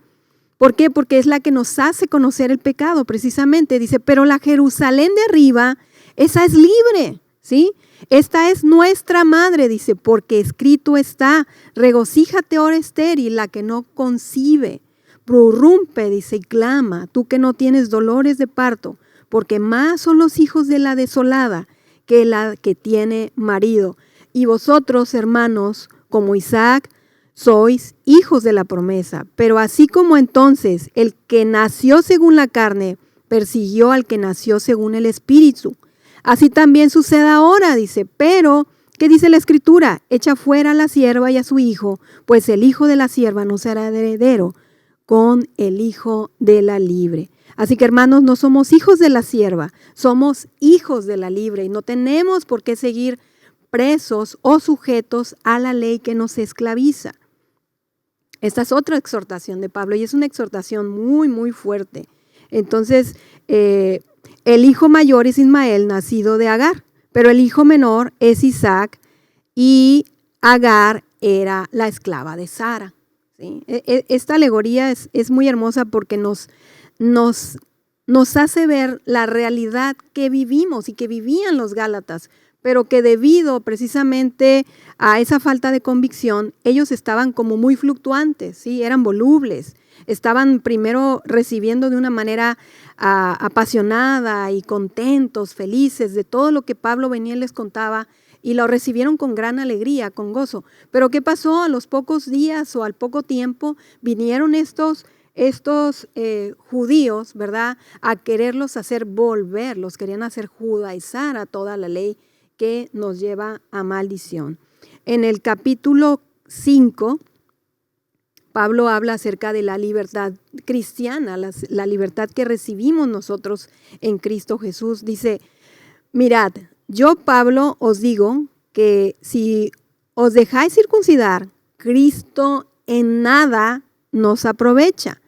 ¿Por qué? Porque es la que nos hace conocer el pecado, precisamente. Dice, pero la Jerusalén de arriba, esa es libre, ¿sí? Esta es nuestra madre, dice, porque escrito está, regocíjate, oh estéril, la que no concibe, prorrumpe, dice, y clama, tú que no tienes dolores de parto, porque más son los hijos de la desolada que la que tiene marido. Y vosotros, hermanos, como Isaac, sois hijos de la promesa. Pero así como entonces el que nació según la carne persiguió al que nació según el Espíritu, así también sucede ahora, dice. Pero, ¿qué dice la Escritura? Echa fuera a la sierva y a su hijo, pues el hijo de la sierva no será heredero con el hijo de la libre. Así que, hermanos, no somos hijos de la sierva, somos hijos de la libre y no tenemos por qué seguir presos o sujetos a la ley que nos esclaviza. Esta es otra exhortación de Pablo y es una exhortación muy, muy fuerte. Entonces, el hijo mayor es Ismael, nacido de Agar, pero el hijo menor es Isaac y Agar era la esclava de Sara, ¿sí? Esta alegoría es muy hermosa porque nos hace ver la realidad que vivimos y que vivían los Gálatas, pero que debido precisamente a esa falta de convicción, ellos estaban como muy fluctuantes, ¿sí? Eran volubles, estaban primero recibiendo de una manera apasionada y contentos, felices de todo lo que Pablo venía y les contaba, y lo recibieron con gran alegría, con gozo. Pero ¿qué pasó? A los pocos días o al poco tiempo vinieron estos judíos, ¿verdad?, a quererlos hacer volver, los querían hacer judaizar a toda la ley que nos lleva a maldición. En el capítulo 5, Pablo habla acerca de la libertad cristiana, la libertad que recibimos nosotros en Cristo Jesús. Dice, mirad, yo Pablo os digo que si os dejáis circuncidar, Cristo en nada nos aprovecha.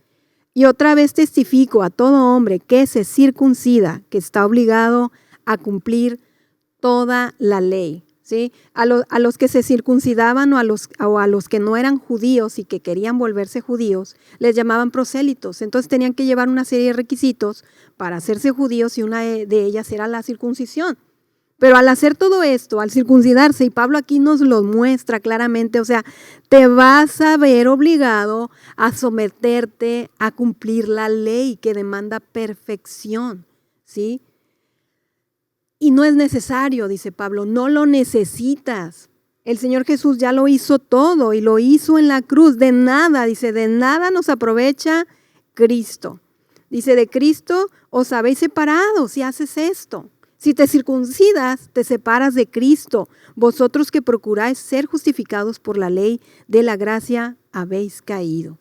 Y otra vez testifico a todo hombre que se circuncida, que está obligado a cumplir toda la ley, ¿sí? A los que se circuncidaban o a los que no eran judíos y que querían volverse judíos, les llamaban prosélitos. Entonces tenían que llevar una serie de requisitos para hacerse judíos y una de ellas era la circuncisión. Pero al hacer todo esto, al circuncidarse, y Pablo aquí nos lo muestra claramente, o sea, te vas a ver obligado a someterte a cumplir la ley que demanda perfección, ¿sí? Y no es necesario, dice Pablo, no lo necesitas. El Señor Jesús ya lo hizo todo y lo hizo en la cruz. De nada, dice, de nada nos aprovecha Cristo. Dice, de Cristo os habéis separado si haces esto. Si te circuncidas, te separas de Cristo. Vosotros que procuráis ser justificados por la ley de la gracia, habéis caído.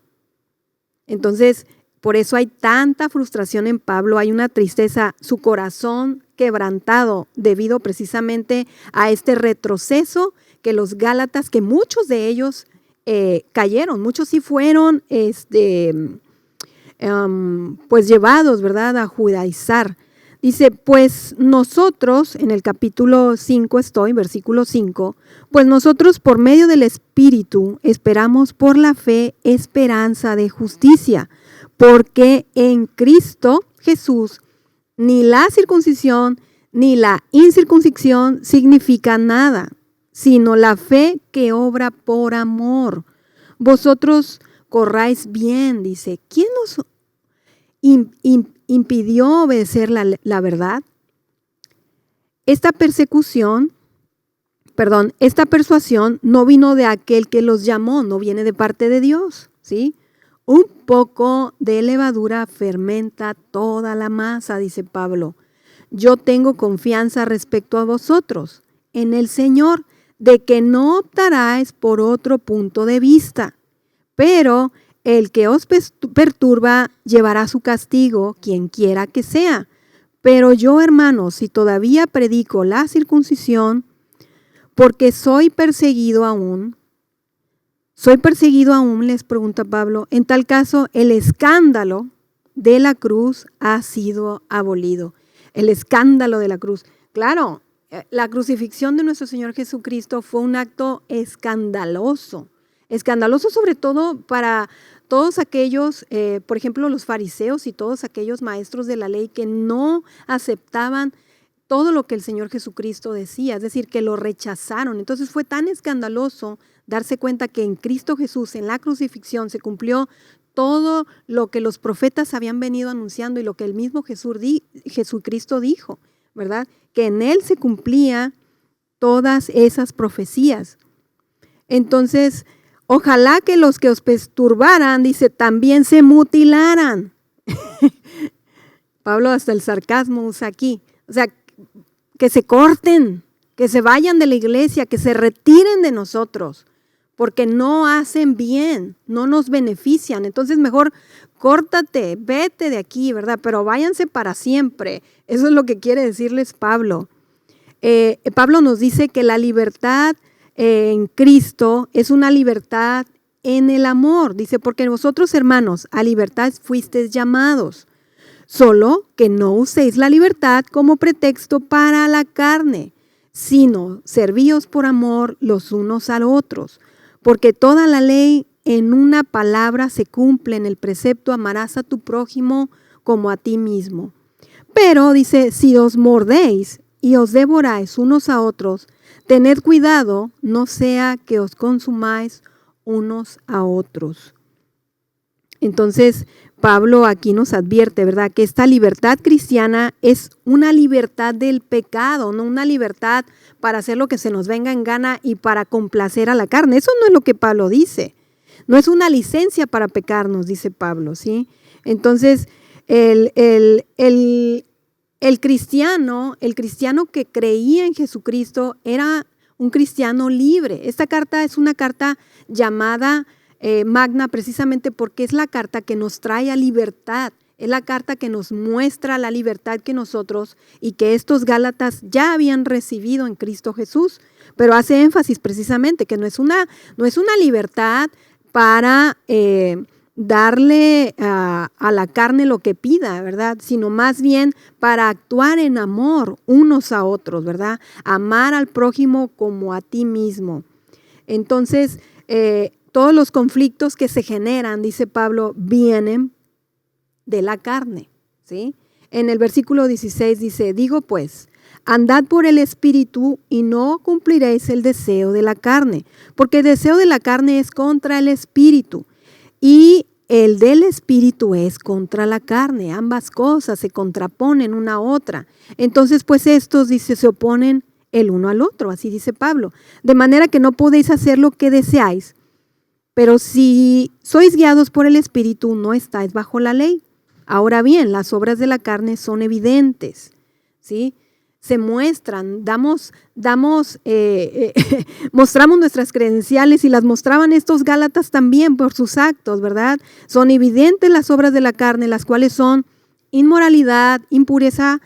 Entonces, por eso hay tanta frustración en Pablo, hay una tristeza, su corazón quebrantado debido precisamente a este retroceso que los Gálatas, que muchos de ellos cayeron, muchos sí fueron pues llevados, ¿verdad?, a judaizar. Dice, pues nosotros, en el capítulo 5 versículo 5, pues nosotros por medio del Espíritu esperamos por la fe esperanza de justicia, porque en Cristo Jesús ni la circuncisión ni la incircuncisión significa nada, sino la fe que obra por amor. Vosotros corráis bien, dice, ¿quién nos impidió obedecer la verdad? Esta persuasión no vino de aquel que los llamó, no viene de parte de Dios, ¿sí? Un poco de levadura fermenta toda la masa, dice Pablo. Yo tengo confianza respecto a vosotros en el Señor, de que no optaráis por otro punto de vista, pero el que os perturba llevará su castigo, quien quiera que sea. Pero yo, hermanos, si todavía predico la circuncisión, porque soy perseguido aún, les pregunta Pablo, en tal caso el escándalo de la cruz ha sido abolido. el escándalo de la cruz. Claro, la crucifixión de nuestro Señor Jesucristo fue un acto escandaloso. Escandaloso sobre todo para todos aquellos, por ejemplo, los fariseos y todos aquellos maestros de la ley que no aceptaban todo lo que el Señor Jesucristo decía, es decir, que lo rechazaron. Entonces fue tan escandaloso darse cuenta que en Cristo Jesús, en la crucifixión, se cumplió todo lo que los profetas habían venido anunciando y lo que el mismo Jesucristo dijo, ¿verdad? Que en Él se cumplía todas esas profecías. Entonces, ojalá que los que os perturbaran, dice, también se mutilaran. Pablo hasta el sarcasmo usa aquí. O sea, que se corten, que se vayan de la iglesia, que se retiren de nosotros, porque no hacen bien, no nos benefician. Entonces mejor córtate, vete de aquí, ¿verdad? Pero váyanse para siempre. Eso es lo que quiere decirles Pablo. Pablo nos dice que la libertad en Cristo es una libertad en el amor. Dice, porque vosotros, hermanos, a libertad fuisteis llamados. Solo que no uséis la libertad como pretexto para la carne, sino servíos por amor los unos a los otros. Porque toda la ley en una palabra se cumple en el precepto: amarás a tu prójimo como a ti mismo. Pero dice, si os mordéis y os devoráis unos a otros, tened cuidado, no sea que os consumáis unos a otros. Entonces, Pablo aquí nos advierte, ¿verdad?, que esta libertad cristiana es una libertad del pecado, no una libertad para hacer lo que se nos venga en gana y para complacer a la carne. Eso no es lo que Pablo dice. No es una licencia para pecarnos, dice Pablo, ¿sí? Entonces, el cristiano que creía en Jesucristo era un cristiano libre. Esta carta es una carta llamada magna precisamente porque es la carta que nos trae a libertad, es la carta que nos muestra la libertad que nosotros y que estos Gálatas ya habían recibido en Cristo Jesús, pero hace énfasis precisamente que no es una libertad para darle a la carne lo que pida, ¿verdad? Sino más bien para actuar en amor unos a otros, ¿verdad? Amar al prójimo como a ti mismo. Entonces, todos los conflictos que se generan, dice Pablo, vienen de la carne, ¿sí? En el versículo 16 dice, digo pues, andad por el Espíritu y no cumpliréis el deseo de la carne, porque el deseo de la carne es contra el Espíritu y el del Espíritu es contra la carne. Ambas cosas se contraponen una a otra. Entonces, pues estos, dice, se oponen el uno al otro, así dice Pablo, de manera que no podéis hacer lo que deseáis. Pero si sois guiados por el Espíritu, no estáis bajo la ley. Ahora bien, las obras de la carne son evidentes, ¿sí? Se muestran, mostramos nuestras credenciales y las mostraban estos Gálatas también por sus actos, ¿verdad? Son evidentes las obras de la carne, las cuales son inmoralidad, impureza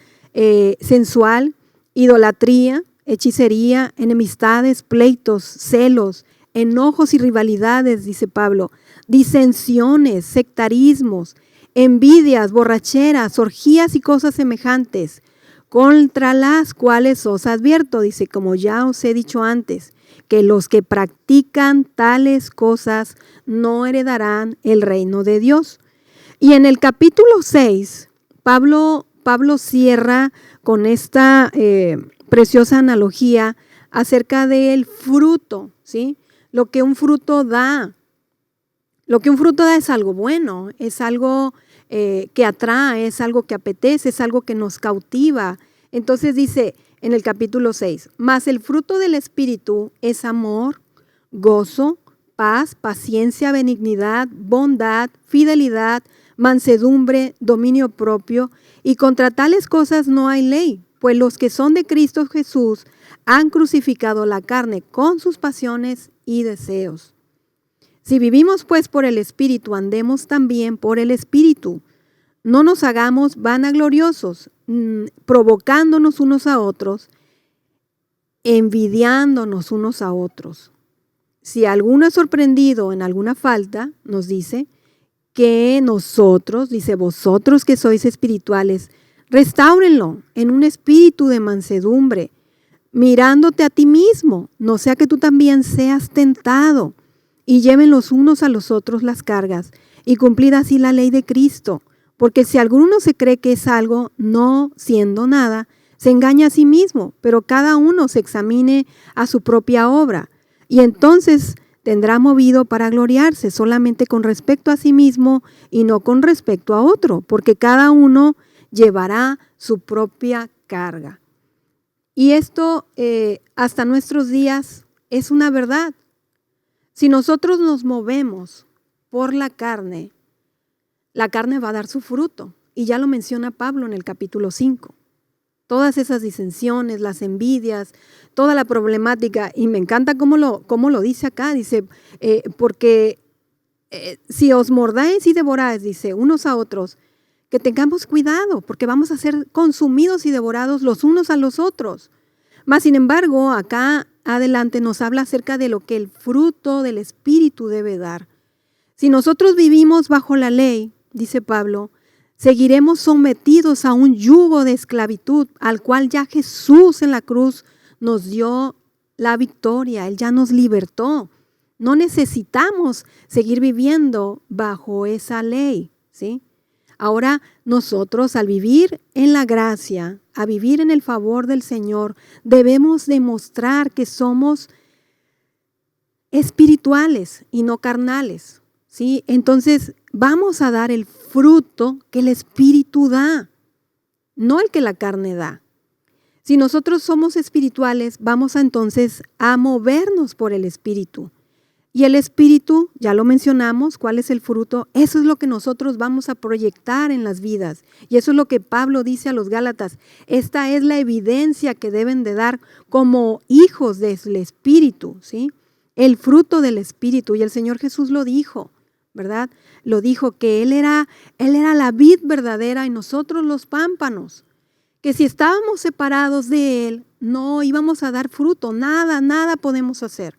sensual, idolatría, hechicería, enemistades, pleitos, celos, enojos y rivalidades, dice Pablo, disensiones, sectarismos, envidias, borracheras, orgías y cosas semejantes, contra las cuales os advierto, dice, como ya os he dicho antes, que los que practican tales cosas no heredarán el reino de Dios. Y en el capítulo 6, Pablo cierra con esta preciosa analogía acerca del fruto, ¿sí? Lo que un fruto da. Lo que un fruto da es algo bueno, es algo que atrae, es algo que apetece, es algo que nos cautiva. Entonces dice en el capítulo 6, mas el fruto del Espíritu es amor, gozo, paz, paciencia, benignidad, bondad, fidelidad, mansedumbre, dominio propio, y contra tales cosas no hay ley, pues los que son de Cristo Jesús han crucificado la carne con sus pasiones y deseos. Si vivimos pues por el Espíritu, andemos también por el Espíritu. No nos hagamos vanagloriosos, provocándonos unos a otros, envidiándonos unos a otros. Si alguno es sorprendido en alguna falta, nos dice que nosotros, dice, vosotros que sois espirituales, Restáurenlo en un espíritu de mansedumbre, mirándote a ti mismo, no sea que tú también seas tentado. Y lleven los unos a los otros las cargas, y cumplid así la ley de Cristo. Porque si alguno se cree que es algo, no siendo nada, se engaña a sí mismo, pero cada uno se examine a su propia obra, y entonces tendrá movido para gloriarse solamente con respecto a sí mismo y no con respecto a otro, porque cada uno llevará su propia carga. Y esto hasta nuestros días es una verdad. Si nosotros nos movemos por la carne va a dar su fruto. Y ya lo menciona Pablo en el capítulo 5. Todas esas disensiones, las envidias, toda la problemática. Y me encanta cómo lo dice acá. Dice, porque si os mordáis y devoráis, dice, unos a otros, que tengamos cuidado, porque vamos a ser consumidos y devorados los unos a los otros. Mas, sin embargo, acá adelante nos habla acerca de lo que el fruto del Espíritu debe dar. Si nosotros vivimos bajo la ley, dice Pablo, seguiremos sometidos a un yugo de esclavitud al cual ya Jesús en la cruz nos dio la victoria. Él ya nos libertó. No necesitamos seguir viviendo bajo esa ley, ¿sí? Ahora nosotros, al vivir en la gracia, a vivir en el favor del Señor, debemos demostrar que somos espirituales y no carnales, ¿sí? Entonces vamos a dar el fruto que el Espíritu da, no el que la carne da. Si nosotros somos espirituales, vamos entonces a movernos por el Espíritu. Y el Espíritu, ya lo mencionamos, ¿cuál es el fruto? Eso es lo que nosotros vamos a proyectar en las vidas. Y eso es lo que Pablo dice a los Gálatas. Esta es la evidencia que deben de dar como hijos del Espíritu, ¿sí? El fruto del Espíritu. Y el Señor Jesús lo dijo, ¿verdad? Lo dijo que Él era la vid verdadera y nosotros los pámpanos. Que si estábamos separados de Él, no íbamos a dar fruto. Nada podemos hacer.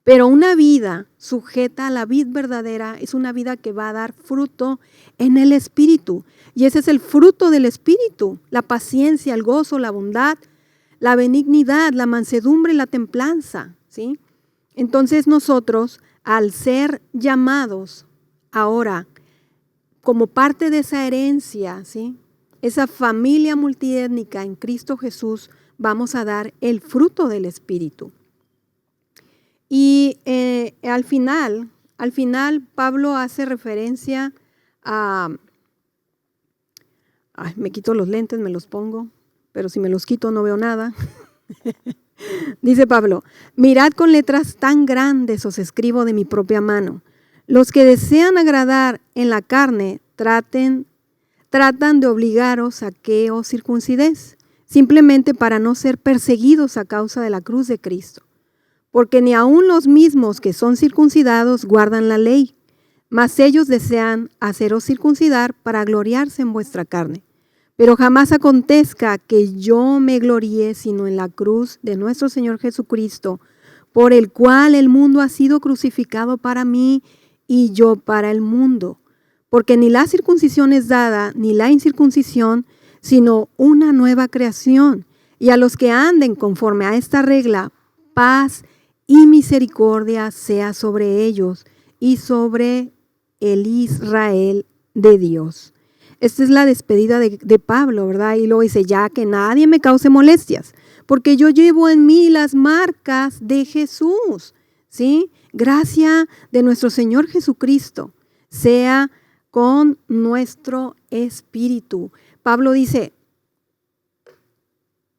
Pero una vida sujeta a la vid verdadera es una vida que va a dar fruto en el Espíritu. Y ese es el fruto del Espíritu: la paciencia, el gozo, la bondad, la benignidad, la mansedumbre y la templanza, ¿sí? Entonces nosotros, al ser llamados ahora como parte de esa herencia, ¿sí?, esa familia multiétnica en Cristo Jesús, vamos a dar el fruto del Espíritu. Y al final Pablo hace referencia a... me quito los lentes, me los pongo, pero si me los quito no veo nada. Dice Pablo, mirad con letras tan grandes os escribo de mi propia mano. Los que desean agradar en la carne tratan de obligaros a que os circuncidéis, simplemente para no ser perseguidos a causa de la cruz de Cristo. Porque ni aun los mismos que son circuncidados guardan la ley, mas ellos desean haceros circuncidar para gloriarse en vuestra carne. Pero jamás acontezca que yo me gloríe sino en la cruz de nuestro Señor Jesucristo, por el cual el mundo ha sido crucificado para mí y yo para el mundo. Porque ni la circuncisión es dada, ni la incircuncisión, sino una nueva creación. Y a los que anden conforme a esta regla, paz y misericordia sea sobre ellos y sobre el Israel de Dios. Esta es la despedida de Pablo, ¿verdad? Y luego dice, ya que nadie me cause molestias, porque yo llevo en mí las marcas de Jesús, ¿sí? Gracia de nuestro Señor Jesucristo sea con nuestro espíritu. Pablo dice,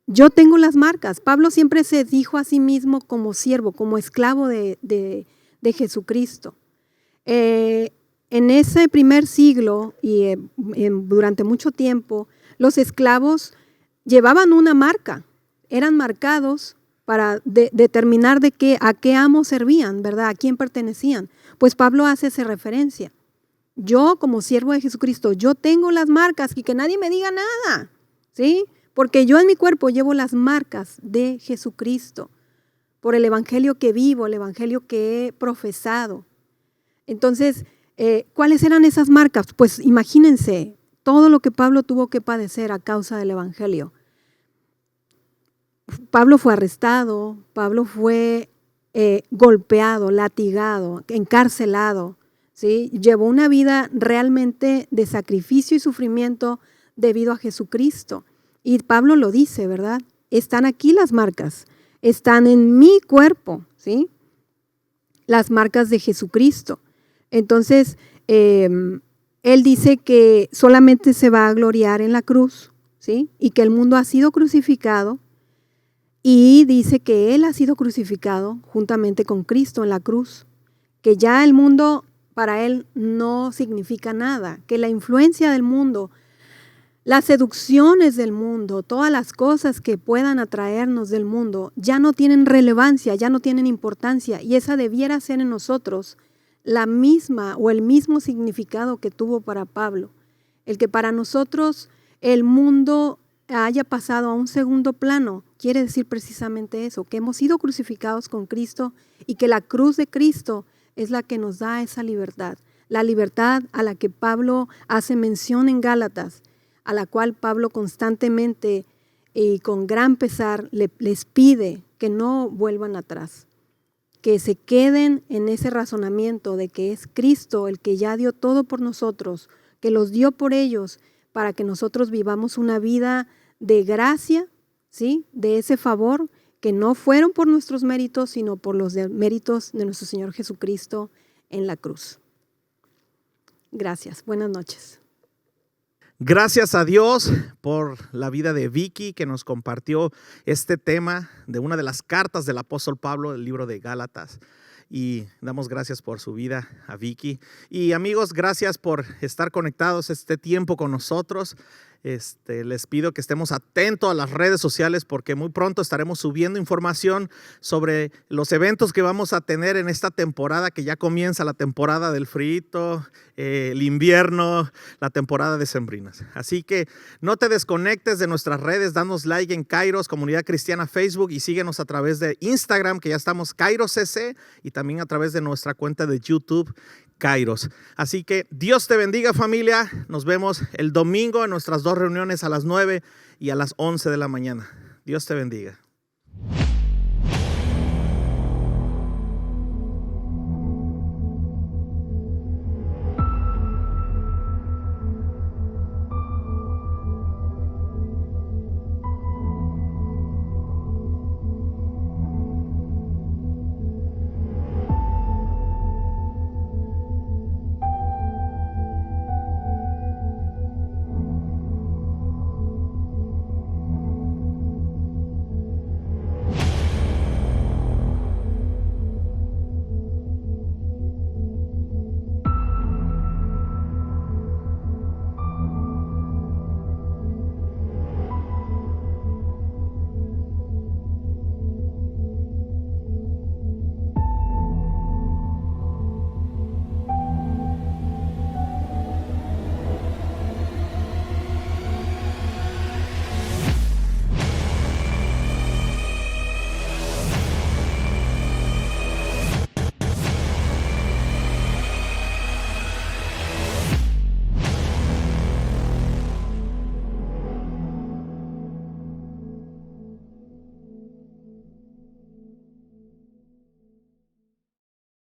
yo tengo las marcas. Pablo siempre se dijo a sí mismo como siervo, como esclavo de Jesucristo. En ese primer siglo y durante mucho tiempo, los esclavos llevaban una marca. Eran marcados para determinar a qué amo servían, ¿verdad? A quién pertenecían. Pues Pablo hace esa referencia. Yo, como siervo de Jesucristo, yo tengo las marcas y que nadie me diga nada, ¿sí? Porque yo en mi cuerpo llevo las marcas de Jesucristo por el evangelio que vivo, el evangelio que he profesado. Entonces, ¿cuáles eran esas marcas? Pues imagínense, todo lo que Pablo tuvo que padecer a causa del evangelio. Pablo fue arrestado, Pablo fue golpeado, latigado, encarcelado, ¿sí? Llevó una vida realmente de sacrificio y sufrimiento debido a Jesucristo. Y Pablo lo dice, ¿verdad? Están aquí las marcas, están en mi cuerpo, ¿sí? Las marcas de Jesucristo. Entonces, él dice que solamente se va a gloriar en la cruz, ¿sí? Y que el mundo ha sido crucificado. Y dice que Él ha sido crucificado juntamente con Cristo en la cruz, que ya el mundo para Él no significa nada, que la influencia del mundo, las seducciones del mundo, todas las cosas que puedan atraernos del mundo, ya no tienen relevancia, ya no tienen importancia, y esa debiera ser en nosotros la misma o el mismo significado que tuvo para Pablo, el que para nosotros el mundo haya pasado a un segundo plano, quiere decir precisamente eso, que hemos sido crucificados con Cristo y que la cruz de Cristo es la que nos da esa libertad, la libertad a la que Pablo hace mención en Gálatas, a la cual Pablo constantemente y con gran pesar les pide que no vuelvan atrás, que se queden en ese razonamiento de que es Cristo el que ya dio todo por nosotros, que los dio por ellos, para que nosotros vivamos una vida de gracia, ¿sí? De ese favor que no fueron por nuestros méritos, sino por los méritos de nuestro Señor Jesucristo en la cruz. Gracias. Buenas noches. Gracias a Dios por la vida de Vicky, que nos compartió este tema de una de las cartas del apóstol Pablo, el libro de Gálatas. Y damos gracias por su vida a Vicky. Y amigos, gracias por estar conectados este tiempo con nosotros. Les pido que estemos atentos a las redes sociales porque muy pronto estaremos subiendo información sobre los eventos que vamos a tener en esta temporada, que ya comienza la temporada del frío, el invierno, la temporada de sembrinas. Así que no te desconectes de nuestras redes, danos like en Kairos, Comunidad Cristiana Facebook, y síguenos a través de Instagram, que ya estamos Kairos CC, y también a través de nuestra cuenta de YouTube, Kairos. Así que Dios te bendiga, familia. Nos vemos el domingo en nuestras 2 reuniones a las 9 y a las 11 de la mañana. Dios te bendiga.